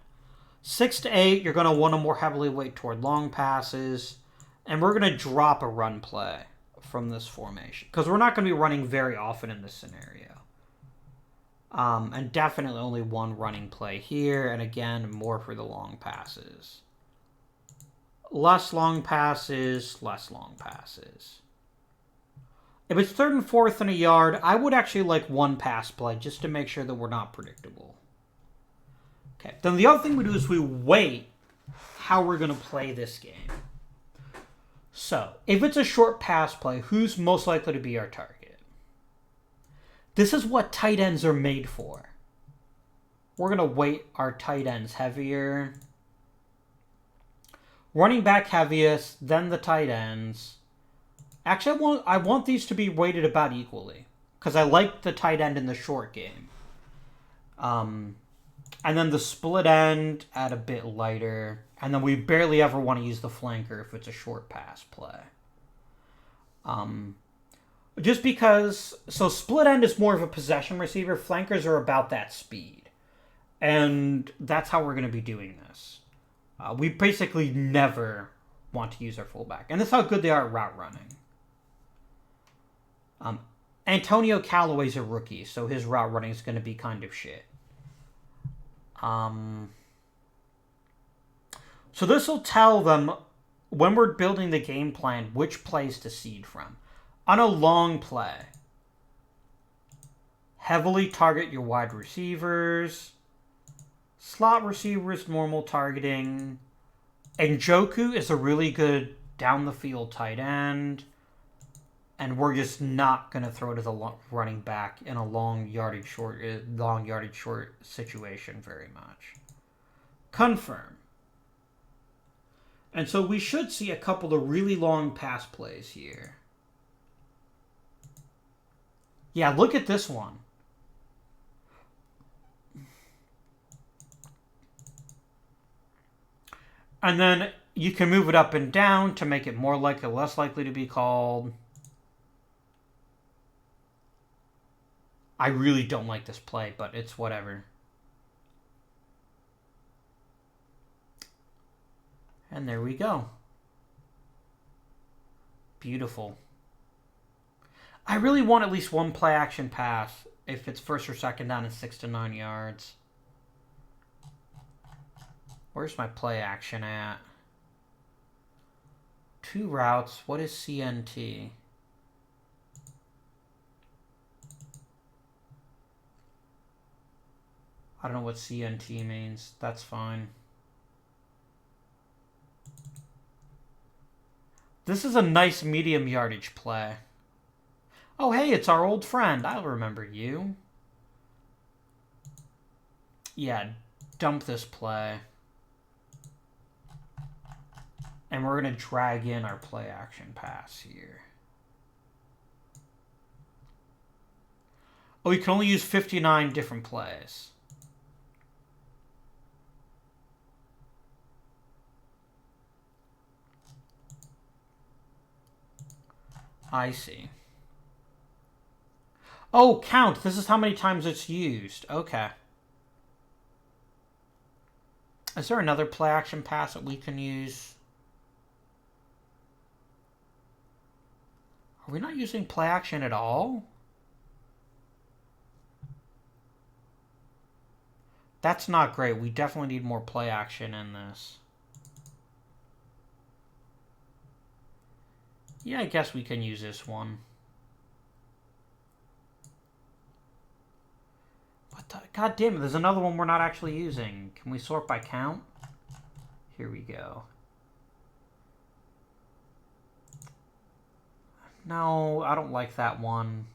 6 to 8, you're going to want to more heavily weight toward long passes. And we're going to drop a run play from this formation, because we're not going to be running very often in this scenario. And definitely only one running play here. And again, more for the long passes. Less long passes, less long passes. If it's 3rd and 4th and a yard, I would actually like one pass play just to make sure that we're not predictable. Okay, then the other thing we do is we wait how we're going to play this game. So, if it's a short pass play, who's most likely to be our target? This is what tight ends are made for. We're going to weight our tight ends heavier. Running back heaviest, then the tight ends. Actually, I want these to be weighted about equally, because I like the tight end in the short game. And then the split end at a bit lighter. And then we barely ever want to use the flanker if it's a short pass play. Just because... So split end is more of a possession receiver. Flankers are about that speed. And that's how we're going to be doing this. We basically never want to use our fullback. And that's how good they are at route running. Antonio Callaway's a rookie, so his route running is going to be kind of shit. So this will tell them, when we're building the game plan, which plays to seed from. On a long play, heavily target your wide receivers. Slot receivers, normal targeting. Njoku is a really good down-the-field tight end. And we're just not going to throw to the running back in a long yardage short situation very much. Confirm. And so we should see a couple of really long pass plays here. Yeah, look at this one. And then you can move it up and down to make it more likely, less likely to be called. I really don't like this play, but it's whatever. And there we go. Beautiful. I really want at least one play action pass if it's 1st or 2nd down and 6 to 9 yards. Where's my play action at? 2 routes. What is CNT? I don't know what CNT means. That's fine. This is a nice medium yardage play. Oh, hey, it's our old friend. I'll remember you. Yeah, dump this play. And we're going to drag in our play action pass here. Oh, you can only use 59 different plays. I see. Oh, count. This is how many times it's used. Okay. Is there another play action pass that we can use? Are we not using play action at all? That's not great. We definitely need more play action in this. Yeah, I guess we can use this one. What the? God damn it, there's another one we're not actually using. Can we sort by count? Here we go. No, I don't like that one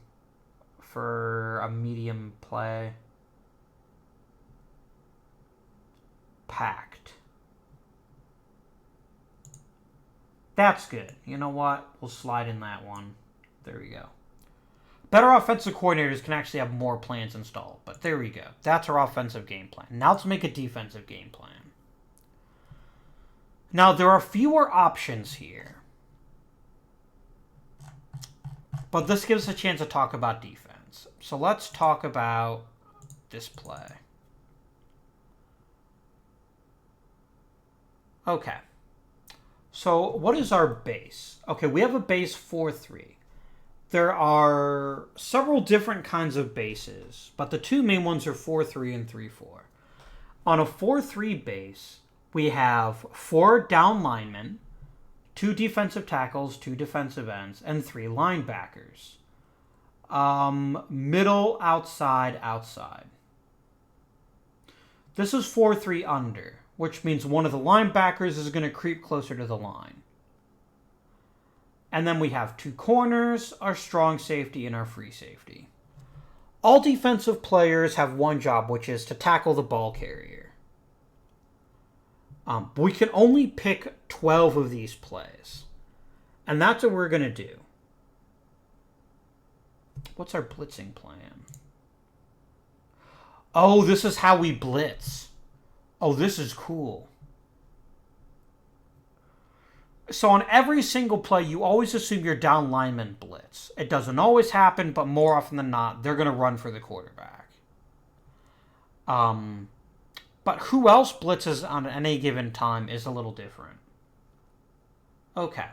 for a medium play. Packed. That's good. You know what? We'll slide in that one. There we go. Better offensive coordinators can actually have more plans installed. But there we go. That's our offensive game plan. Now let's make a defensive game plan. Now, there are fewer options here. But this gives us a chance to talk about defense. So let's talk about this play. Okay. So what is our base? Okay, we have a base 4-3. There are several different kinds of bases, but the two main ones are 4-3 and 3-4. On a 4-3 base, we have 4 down linemen, 2 defensive tackles, 2 defensive ends, and 3 linebackers. Middle, outside, outside. This is 4-3 under, which means one of the linebackers is going to creep closer to the line. And then we have 2 corners, our strong safety, and our free safety. All defensive players have one job, which is to tackle the ball carrier. We can only pick 12 of these plays. And that's what we're going to do. What's our blitzing plan? Oh, this is how we blitz. Oh, this is cool. So on every single play, you always assume your down lineman blitz. It doesn't always happen, but more often than not, they're going to run for the quarterback. But who else blitzes on any given time is a little different. Okay.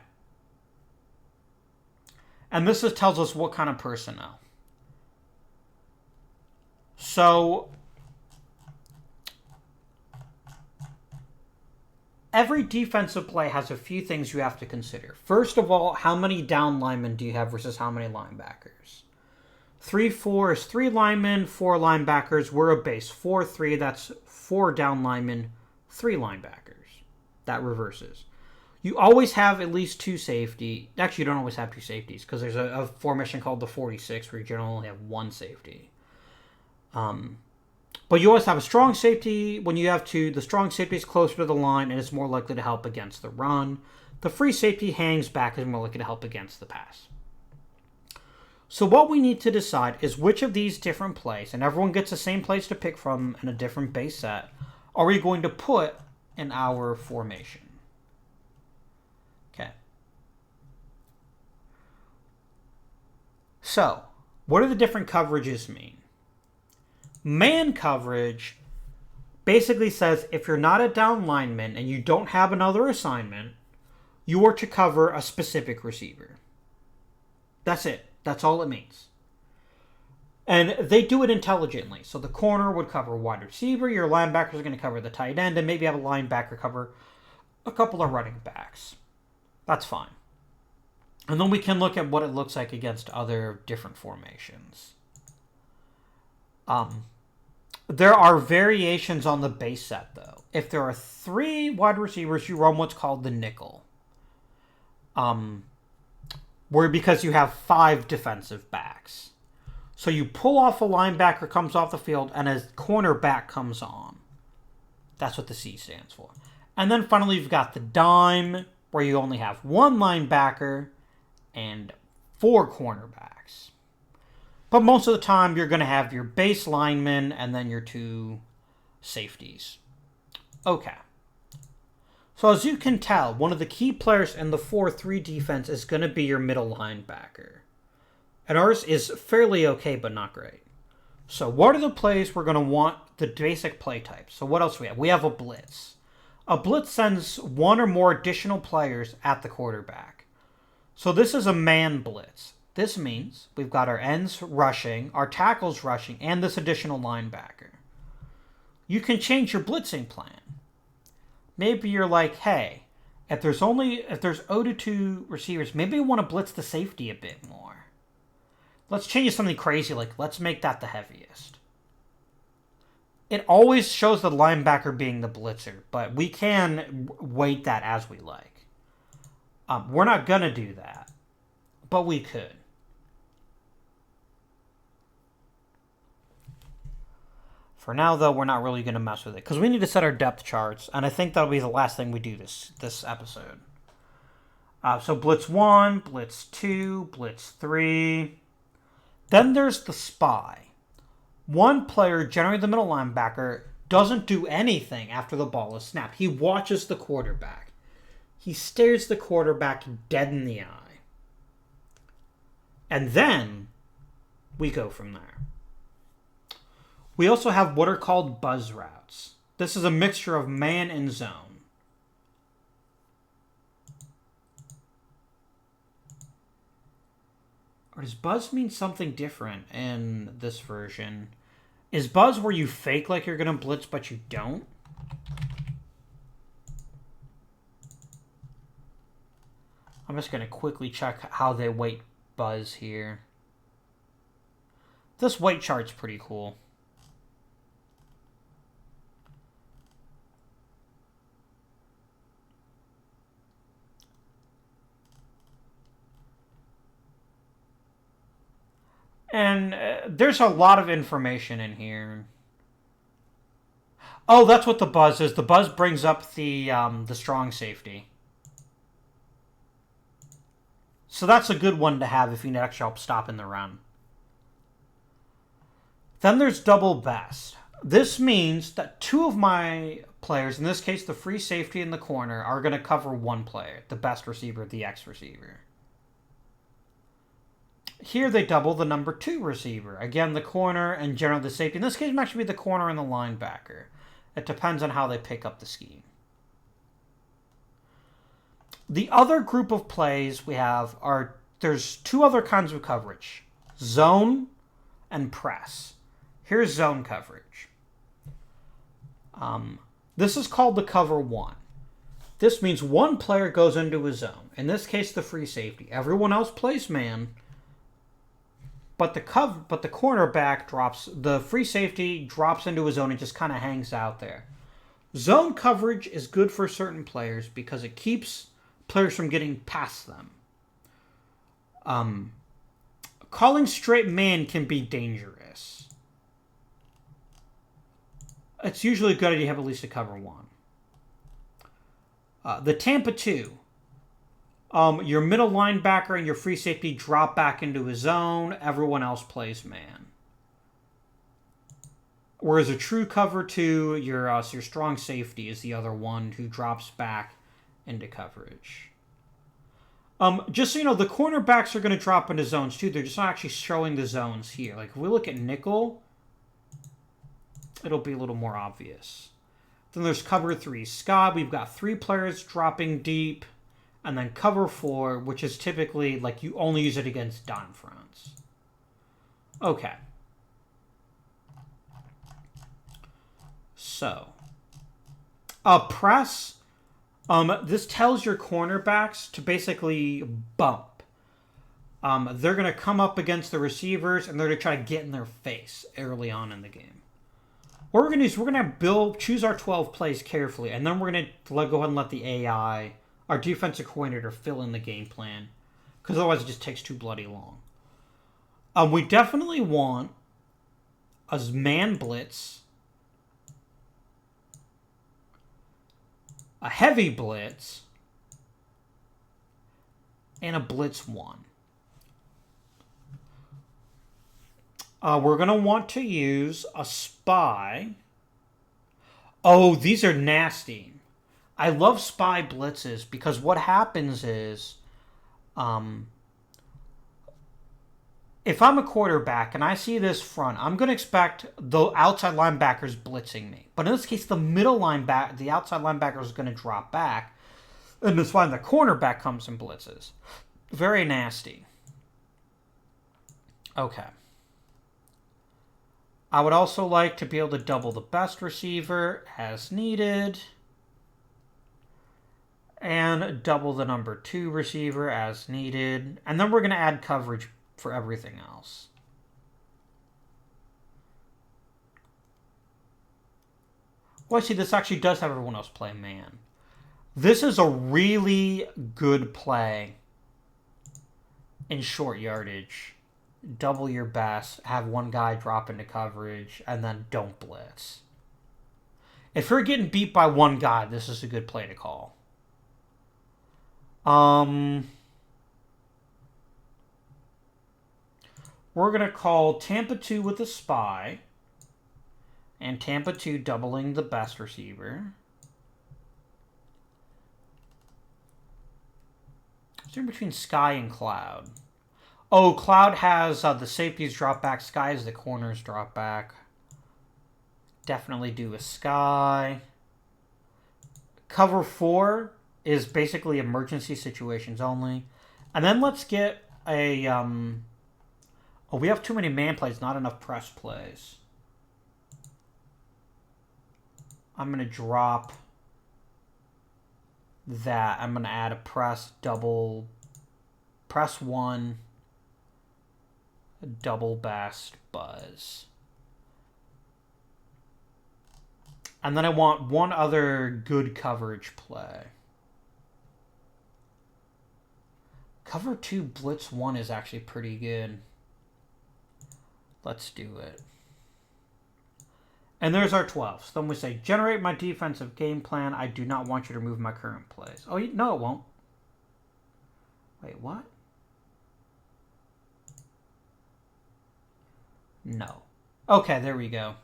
And this tells us what kind of personnel. So every defensive play has a few things you have to consider. First of all, how many down linemen do you have versus how many linebackers? 3-4 is 3 linemen, 4 linebackers. We're a base 4-3. That's 4 down linemen, 3 linebackers. That reverses. You always have at least 2 safety. Actually, you don't always have 2 safeties because there's a formation called the 46 where you generally only have 1 safety. But you always have a strong safety. When you have 2, the strong safety is closer to the line and is more likely to help against the run. The free safety hangs back and is more likely to help against the pass. So what we need to decide is which of these different plays, and everyone gets the same plays to pick from in a different base set, are we going to put in our formation? Okay. So, what do the different coverages mean? Man coverage basically says if you're not a down lineman and you don't have another assignment, you are to cover a specific receiver. That's it. That's all it means. And they do it intelligently. So the corner would cover wide receiver, your linebacker is going to cover the tight end, and maybe have a linebacker cover a couple of running backs. That's fine. And then we can look at what it looks like against other different formations. There are variations on the base set, though. If there are 3 wide receivers, you run what's called the nickel. Where because you have 5 defensive backs. So you pull off a linebacker, comes off the field, and a cornerback comes on. That's what the C stands for. And then finally you've got the dime, where you only have 1 linebacker and 4 cornerbacks. But most of the time you're going to have your base linemen and then your 2 safeties. Okay. So as you can tell, one of the key players in the 4-3 defense is going to be your middle linebacker. And ours is fairly okay, but not great. So what are the plays we're going to want, the basic play types? So what else do we have? We have a blitz. A blitz sends 1 or more additional players at the quarterback. So this is a man blitz. This means we've got our ends rushing, our tackles rushing, and this additional linebacker. You can change your blitzing plan. Maybe you're like, hey, if there's 0-2 receivers, maybe I want to blitz the safety a bit more. Let's change something crazy, like let's make that the heaviest. It always shows the linebacker being the blitzer, but we can weight that as we like. We're not going to do that, but we could. For now, though, we're not really going to mess with it because we need to set our depth charts, and I think that'll be the last thing we do this episode. So blitz 1, blitz 2, blitz 3. Then there's the spy. One player, generally the middle linebacker, doesn't do anything after the ball is snapped. He watches the quarterback. He stares the quarterback dead in the eye. And then we go from there. We also have what are called buzz routes. This is a mixture of man and zone. Or does buzz mean something different in this version? Is buzz where you fake like you're going to blitz, but you don't? I'm just going to quickly check how they weight buzz here. This weight chart's pretty cool. And there's a lot of information in here. Oh, that's what the buzz is. The buzz brings up the strong safety. So that's a good one to have if you need extra help stopping the run. Then there's double best. This means that two of my players, in this case the free safety and the corner, are going to cover one player, the best receiver, the X receiver. Here they double the number 2 receiver. Again, the corner and generally the safety. In this case, it might actually be the corner and the linebacker. It depends on how they pick up the scheme. The other group of plays we have are, there's 2 other kinds of coverage. Zone and press. Here's zone coverage. This is called the cover 1. This means one player goes into a zone. In this case, the free safety. Everyone else plays man. But the cornerback drops, the free safety drops into a zone and just kind of hangs out there. Zone coverage is good for certain players because it keeps players from getting past them. Calling straight man can be dangerous. It's usually a good idea to have at least a cover 1. The Tampa 2. Your middle linebacker and your free safety drop back into a zone. Everyone else plays man. Whereas a true cover 2, your strong safety is the other one who drops back into coverage. Just so you know, the cornerbacks are going to drop into zones too. They're just not actually showing the zones here. Like if we look at nickel, it'll be a little more obvious. Then there's cover 3 Scott. We've got 3 players dropping deep. And then cover 4, which is typically, like, you only use it against dime fronts. Okay. So. Press. This tells your cornerbacks to basically bump. They're going to come up against the receivers, and they're going to try to get in their face early on in the game. What we're going to do is we're going to choose our 12 plays carefully, and then we're going to go ahead and let the AI... our defensive coordinator fill in the game plan. Because otherwise it just takes too bloody long. We definitely want a man blitz. A heavy blitz. And a blitz 1. We're going to want to use a spy. Oh, these are nasty. I love spy blitzes because what happens is, if I'm a quarterback and I see this front, I'm going to expect the outside linebackers blitzing me. But in this case, the outside linebacker is going to drop back, and that's why the cornerback comes and blitzes. Very nasty. Okay. I would also like to be able to double the best receiver as needed. And double the number 2 receiver as needed. And then we're going to add coverage for everything else. Well, see, this actually does have everyone else play man. This is a really good play in short yardage. Double your best, have one guy drop into coverage, and then don't blitz. If you're getting beat by one guy, this is a good play to call. We're going to call Tampa 2 with a spy. And Tampa 2 doubling the best receiver. It's in between Sky and Cloud. Oh, Cloud has the safeties drop back. Sky has the corners drop back. Definitely do a Sky. Cover 4 is basically emergency situations only. And then let's get a... oh, we have too many man plays, not enough press plays. I'm going to drop that. I'm going to add a press double... Press 1... double best buzz. And then I want one other good coverage play. Cover 2 blitz 1 is actually pretty good. Let's do it. And there's our 12. So then we say, generate my defensive game plan. I do not want you to move my current plays. Oh, no, it won't. Wait, what? No. Okay, there we go.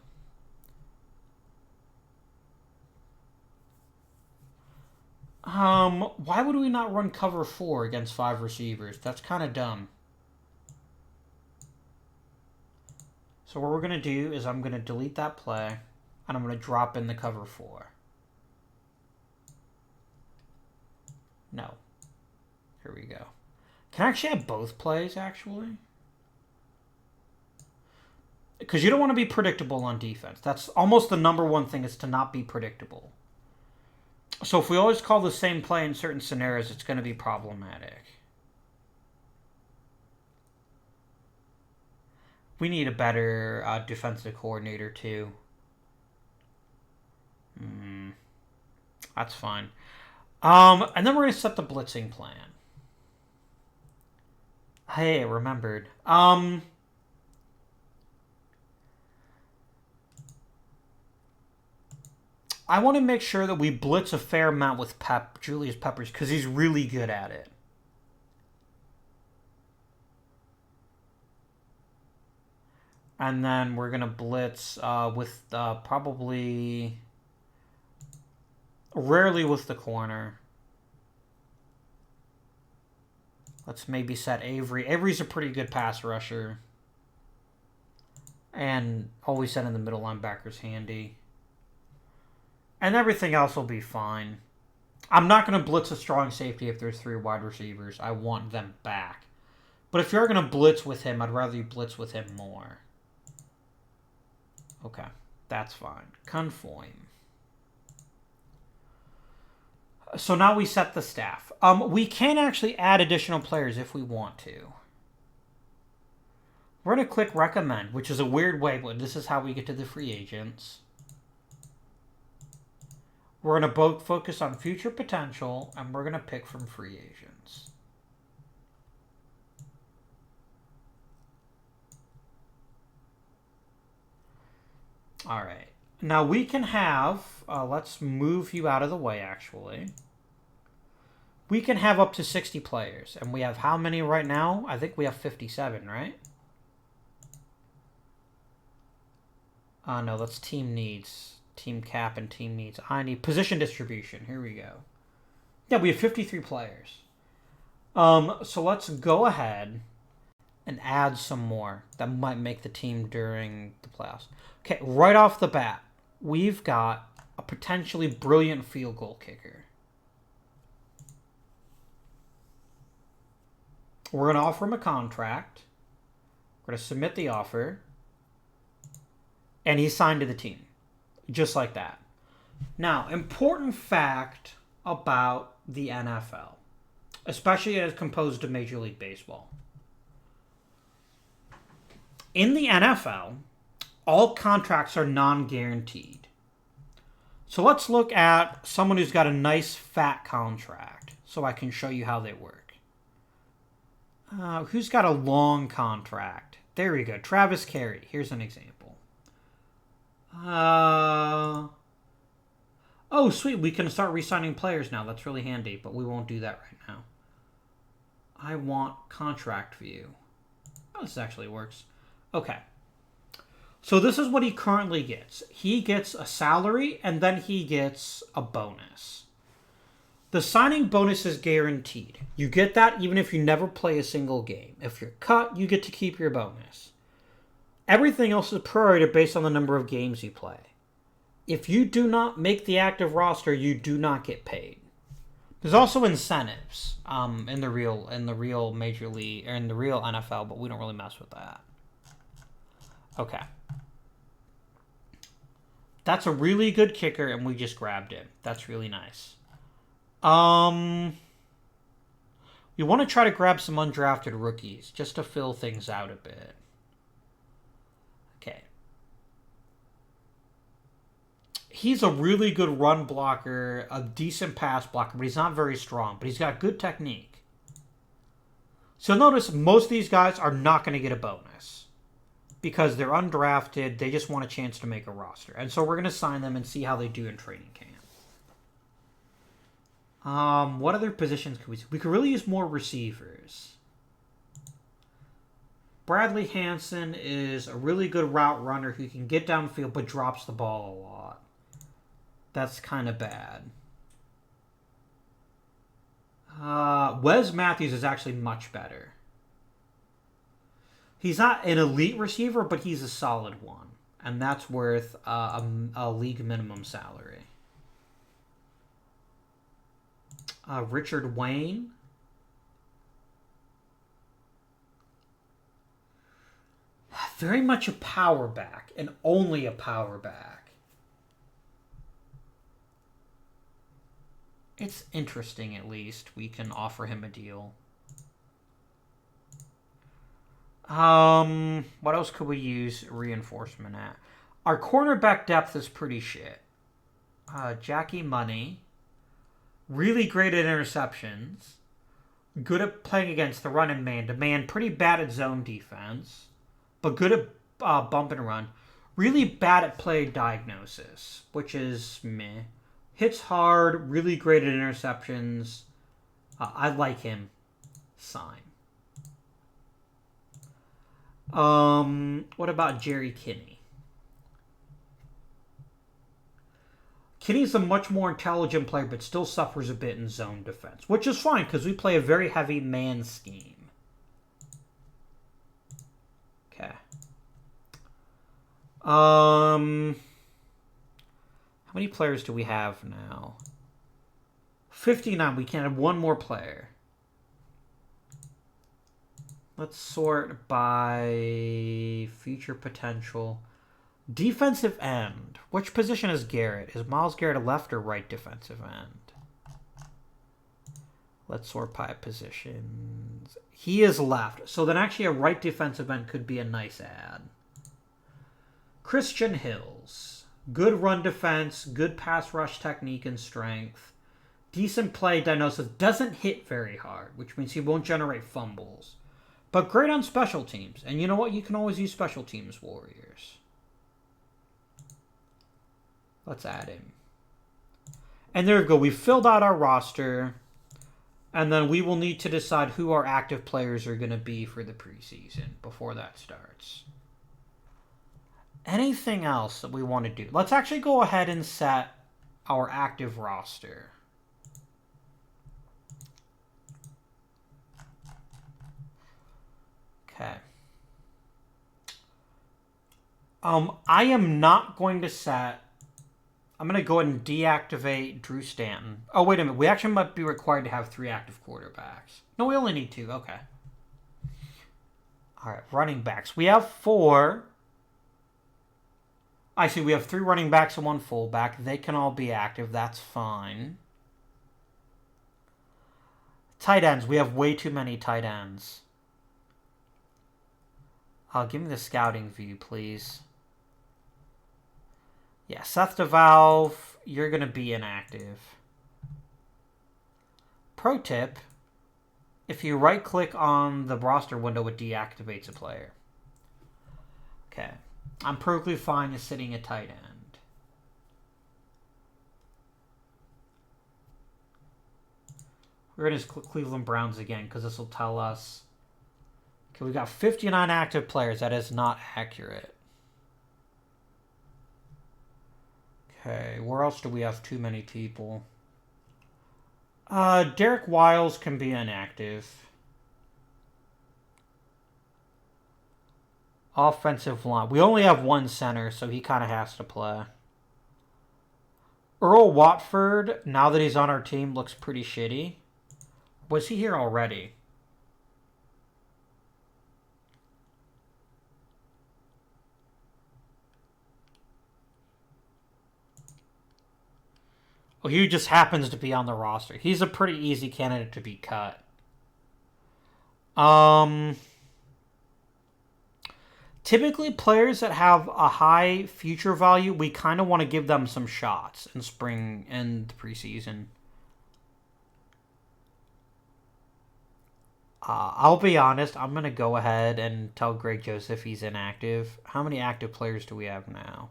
Why would we not run cover 4 against 5 receivers? That's kind of dumb. So what we're going to do is I'm going to delete that play, and I'm going to drop in the cover 4. No. Here we go. Can I actually have both plays, actually? Because you don't want to be predictable on defense. That's almost the number one thing, is to not be predictable. So if we always call the same play in certain scenarios, it's going to be problematic. We need a better defensive coordinator, too. That's fine. And then we're going to set the blitzing plan. Hey, I remembered. I want to make sure that we blitz a fair amount with Julius Peppers, because he's really good at it. And then we're going to blitz with probably... Rarely with the corner. Let's maybe set Avery. Avery's a pretty good pass rusher. And always set in the middle linebacker's handy. And everything else will be fine. I'm not going to blitz a strong safety if there's 3 wide receivers. I want them back. But if you're going to blitz with him, I'd rather you blitz with him more. Okay, that's fine. Conform. So now we set the staff. We can actually add additional players if we want to. We're going to click recommend, which is a weird way, but this is how we get to the free agents. We're going to both focus on future potential, and we're going to pick from free agents. All right. Now we can have, let's move you out of the way, actually. We can have up to 60 players, and we have how many right now? I think we have 57, right? No, that's team needs. Team cap and team needs. I need position distribution. Here we go. Yeah, we have 53 players. So let's go ahead and add some more that might make the team during the playoffs. Okay, right off the bat, we've got a potentially brilliant field goal kicker. We're going to offer him a contract. We're going to submit the offer. And he's signed to the team. Just like that. Now, important fact about the NFL, especially as composed of Major League Baseball. In the NFL, all contracts are non-guaranteed. So let's look at someone who's got a nice fat contract so I can show you how they work. Who's got a long contract? There we go. Travis Carey. Here's an example. Oh, sweet. We can start re-signing players now. That's really handy, but we won't do that right now. I want contract view. Oh, this actually works. Okay. So this is what he currently gets. He gets a salary, and then he gets a bonus. The signing bonus is guaranteed. You get that even if you never play a single game. If you're cut, you get to keep your bonus. Everything else is prorated based on the number of games you play. If you do not make the active roster, you do not get paid. There's also incentives in the real major league or in the real NFL, but we don't really mess with that. Okay. That's a really good kicker, and we just grabbed him. That's really nice. We want to try to grab some undrafted rookies just to fill things out a bit. Okay. He's a really good run blocker, a decent pass blocker, but he's not very strong. But he's got good technique. So notice most of these guys are not going to get a bonus because they're undrafted. They just want a chance to make a roster. And so we're going to sign them and see how they do in training camp. What other positions could we see? We could really use more receivers. Bradley Hansen is a really good route runner who can get downfield but drops the ball a lot. That's kind of bad. Wes Matthews is actually much better. He's not an elite receiver, but he's a solid one. And that's worth a league minimum salary. Richard Wayne. Very much a power back, and only a power back. It's interesting, at least. We can offer him a deal. What else could we use reinforcement at? Our cornerback depth is pretty shit. Jackie Money. Really great at interceptions. Good at playing against the run and man-to-man. Pretty bad at zone defense. But good at bump and run. Really bad at play diagnosis, which is meh. Hits hard. Really great at interceptions. I like him. Sign. What about Gerry Kidney? Kinney's a much more intelligent player, but still suffers a bit in zone defense, which is fine because we play a very heavy man scheme. Okay. How many players do we have now? 59. We can have one more player. Let's sort by future potential. Defensive end. Which position is Garrett? Is Myles Garrett a left or right defensive end? Let's sort by positions. He is left. So then actually a right defensive end could be a nice add. Christian Hills. Good run defense. Good pass rush technique and strength. Decent play diagnosis. Doesn't hit very hard, which means he won't generate fumbles. But great on special teams. And you know what? You can always use special teams warriors. Let's add him. And there we go. We filled out our roster. And then we will need to decide who our active players are going to be for the preseason before that starts. Anything else that we want to do? Let's actually go ahead and set our active roster. Okay. I am not going to set... I'm going to go ahead and deactivate Drew Stanton. Oh, wait a minute. We actually might be required to have 3 active quarterbacks. No, we only need 2. Okay. All right, running backs. We have 4. I see we have 3 running backs and 1 fullback. They can all be active. That's fine. Tight ends. We have way too many tight ends. Give me the scouting view, please. Yeah, Seth DeValve, you're going to be inactive. Pro tip, if you right-click on the roster window, it deactivates a player. Okay. I'm perfectly fine as sitting at tight end. We're going to Cleveland Browns again because this will tell us. Okay, we got 59 active players. That is not accurate. Okay, where else do we have too many people? Derek Wiles can be inactive. Offensive line. We only have one center, so he kind of has to play. Earl Watford, now that he's on our team, looks pretty shitty. Was he here already? Oh, he just happens to be on the roster. He's a pretty easy candidate to be cut. Typically, players that have a high future value, we kind of want to give them some shots in spring and the preseason. I'll be honest. I'm going to go ahead and tell Greg Joseph he's inactive. How many active players do we have now?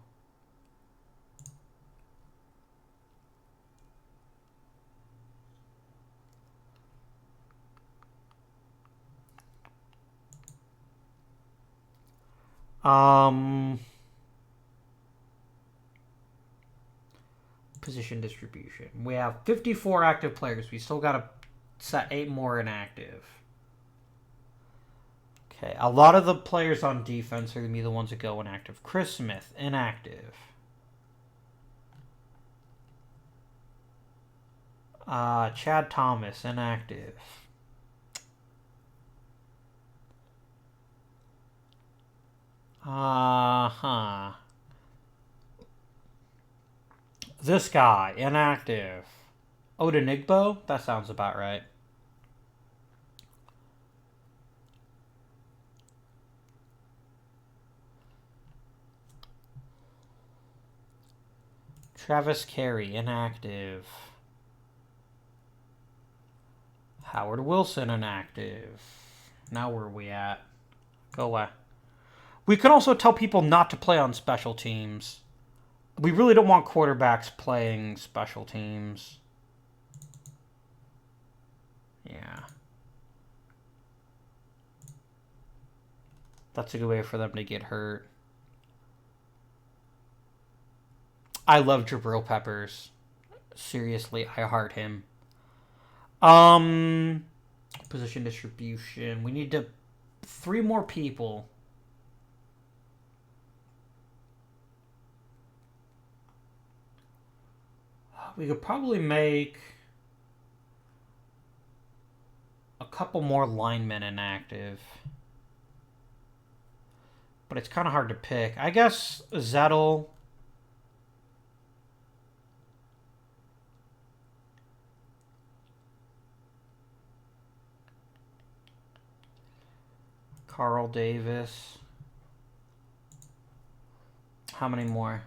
Position distribution. We have 54 active players. We still got to set 8 more inactive. Okay, a lot of the players on defense are going to be the ones that go inactive. Chris Smith, inactive. Chad Thomas, inactive. This guy, inactive. Odenigbo? That sounds about right. Travis Carey, inactive. Howard Wilson, inactive. Now where are we at? Go away. We can also tell people not to play on special teams. We really don't want quarterbacks playing special teams. Yeah. That's a good way for them to get hurt. I love Jabril Peppers. Seriously, I heart him. Position distribution. We need 3 more people. We could probably make a couple more linemen inactive. But it's kind of hard to pick. I guess Zettel. Carl Davis. How many more?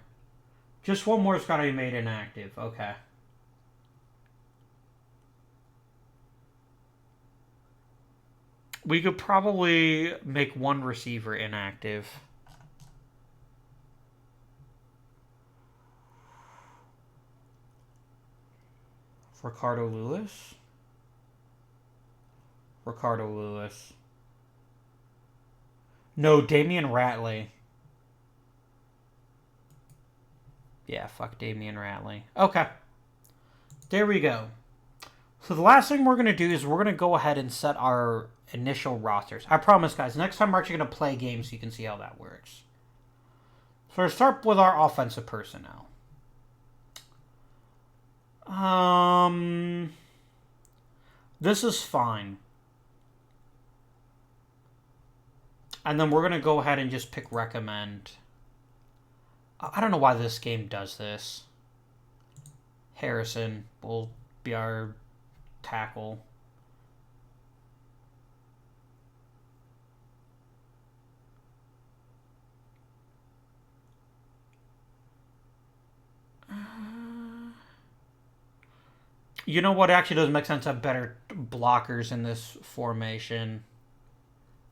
Just one more has got to be made inactive. Okay. We could probably make one receiver inactive. Ricardo Lewis. No, Damian Ratley. Yeah, fuck Damian Ratley. Okay. There we go. So the last thing we're going to do is we're going to go ahead and set our initial rosters. I promise, guys, next time we're actually going to play games so you can see how that works. So we'll start with our offensive personnel. This is fine. And then we're going to go ahead and just pick recommend. I don't know why this game does this. Harrison will be our tackle. You know what? It actually does make sense to have better blockers in this formation.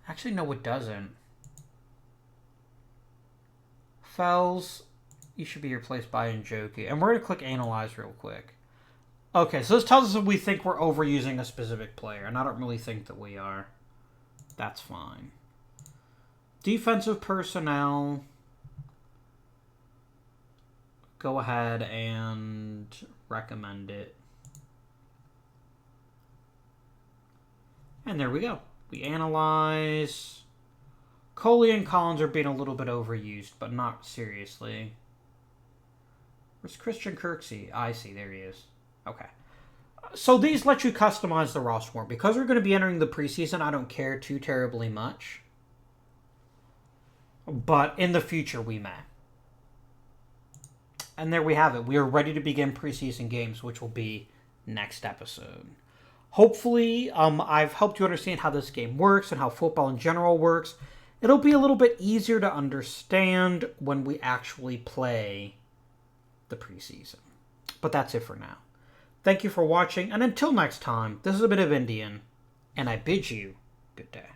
Actually, no, it doesn't. Fells, you should be replaced by Njoku. And we're going to click Analyze real quick. Okay, so this tells us that we think we're overusing a specific player, and I don't really think that we are. That's fine. Defensive personnel. Go ahead and recommend it. And there we go. We analyze. Coley and Collins are being a little bit overused, but not seriously. Where's Christian Kirksey? I see, there he is. Okay. So these let you customize the roster more. Because we're going to be entering the preseason, I don't care too terribly much. But in the future, we may. And there we have it. We are ready to begin preseason games, which will be next episode. Hopefully, I've helped you understand how this game works and how football in general works. It'll be a little bit easier to understand when we actually play the preseason. But that's it for now. Thank you for watching, and until next time, this is a bit of Indian, and I bid you good day.